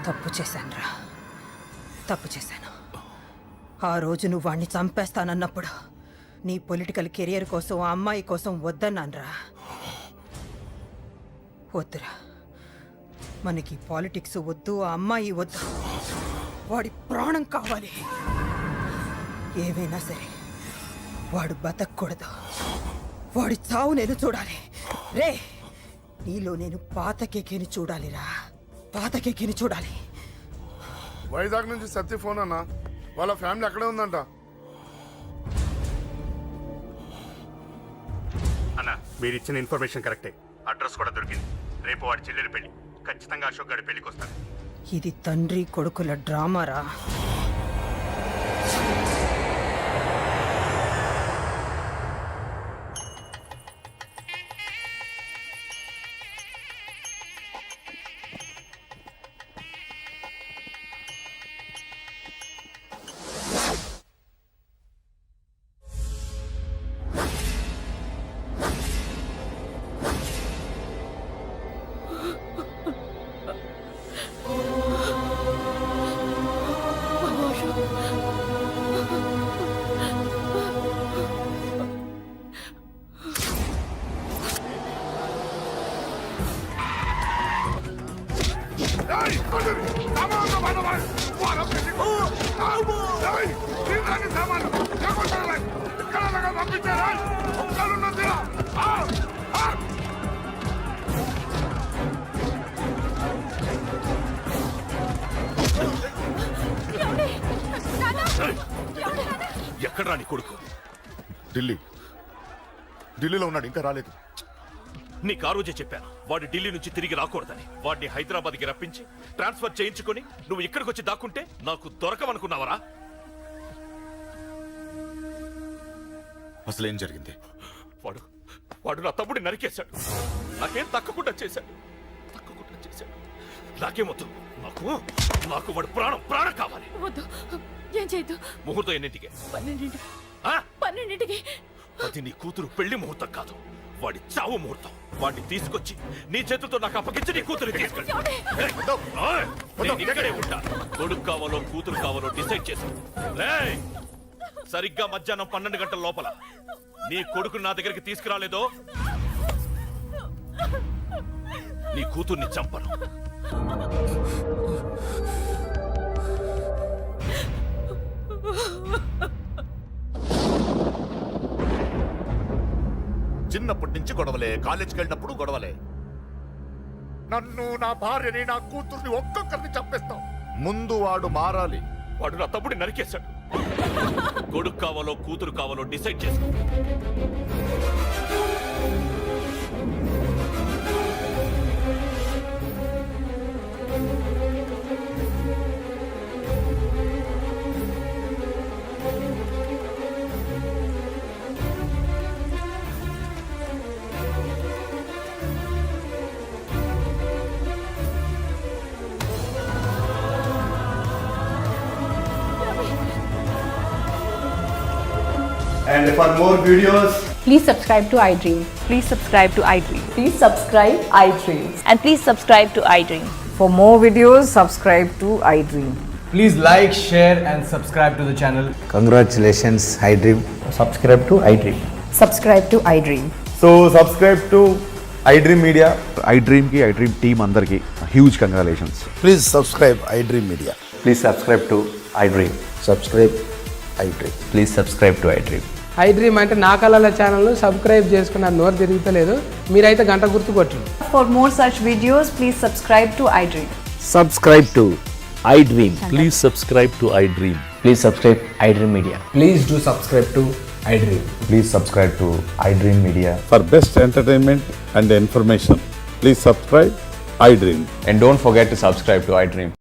తప్పు చేశానురా, తప్పు చేశాను. ఆ రోజు నువ్వు వాణ్ణి చంపేస్తానన్నప్పుడు నీ పొలిటికల్ కెరియర్ కోసం ఆ అమ్మాయి కోసం వద్దన్నానురా. వద్దురా, మనకి పాలిటిక్స్ వద్దు, ఆ అమ్మాయి వద్దు, వాడి ప్రాణం కావాలి. ఏమైనా సరే వాడు బతకూడదు, వాడి చావు నేను చూడాలి. రే, నీలో నేను పాత కేకేని చూడాలిరా, పాత కేకేని చూడాలి. వైజాగ్ నుంచి సత్య ఫోన్ అన్న, వాళ్ళ ఫ్యామిలీ అక్కడే ఉందంట. అన్న, మీరు ఇచ్చిన ఇన్ఫర్మేషన్ కరెక్టే. అడ్రస్ కూడా దొరికింది. రేపు వాడి చెల్లెలి పెళ్లి. ఖచ్చితంగా అశోక్ గారి పెళ్లికి వస్తాను. ఇది తండ్రి కొడుకుల డ్రామారా. ఎక్కడ్రా నీ కొడుకు? ఢిల్లీలో ఉన్నాడు, ఇంకా రాలేదు. నీకు ఆ రోజే చెప్పాను వాడు ఢిల్లీ నుంచి తిరిగి రాకూడదని. వాడిని హైదరాబాద్కి రప్పించి ట్రాన్స్ఫర్ చేయించుకొని నువ్వు ఇక్కడికి వచ్చి దాక్కుంటే నాకు దొరకవనుకున్నావరా? అసలు ఏం జరిగింది? వాడు నా తమ్ముడిని నరికేశాడు. నాకేం తక్కకుండా చేశాడు. నాకేమొద్దు. నాకు వాడు ప్రాణం కావాలి. వద్దు, ఏం చేయొద్దు. ముహూర్తం ఎన్నింటికి? 12ంటికి. అది నీ కూతురు పెళ్లి ముహూర్తం కాదు, వాడి చావు ముహూర్తం. వాడిని తీసుకొచ్చి నీ చేతులతో నాకు అప్పగించి నీ కూతురు తీసుకెళ్ళి ఇక్కడే ఉంటా. కొడుకు కావాలో కూతురు కావాలో డిసైడ్ చేశాను. సరిగ్గా మధ్యాహ్నం 12 గంటల లోపల నీ కొడుకు నా దగ్గరికి తీసుకురాలేదో నీ కూతుర్ని చంపను. చిన్నప్పటి నుంచి గొడవలే, కాలేజీకి వెళ్ళినప్పుడు గొడవలే. నన్ను, నా భార్యని, నా కూతుర్ని ఒక్కొక్కరిని చంపేస్తాం. ముందు వాడు మారాలి. వాడు నా తమ్ముడిని నరికేశాడు. కొడుకు కావాలో కూతురు కావాలో డిసైడ్ చేసుకో. And for more videos, please subscribe to iDream. Please subscribe to iDream. Please subscribe iDream. And please subscribe to iDream. For more videos, subscribe to iDream. please like, share and subscribe to the channel. Congratulations, iDream. Subscribe to iDream. Subscribe to iDream. So subscribe to iDream Media. iDream ki, iDream team andarki huge congratulations. Please subscribe iDream Media. Please subscribe to iDream. Subscribe iDream. Please subscribe to iDream. iDream అంటే నా కళల ఛానల్ను subscribe చేసుకున్న నోరు తిరుగుతలేదు, మీరైతే గంట గుర్తు కొట్టండి. For more such videos, please subscribe to iDream. Subscribe to iDream. Please subscribe to iDream. Please subscribe iDream Media. Please do subscribe to iDream. Please subscribe to iDream Media. For best entertainment and information, please subscribe iDream. And don't forget to subscribe to iDream.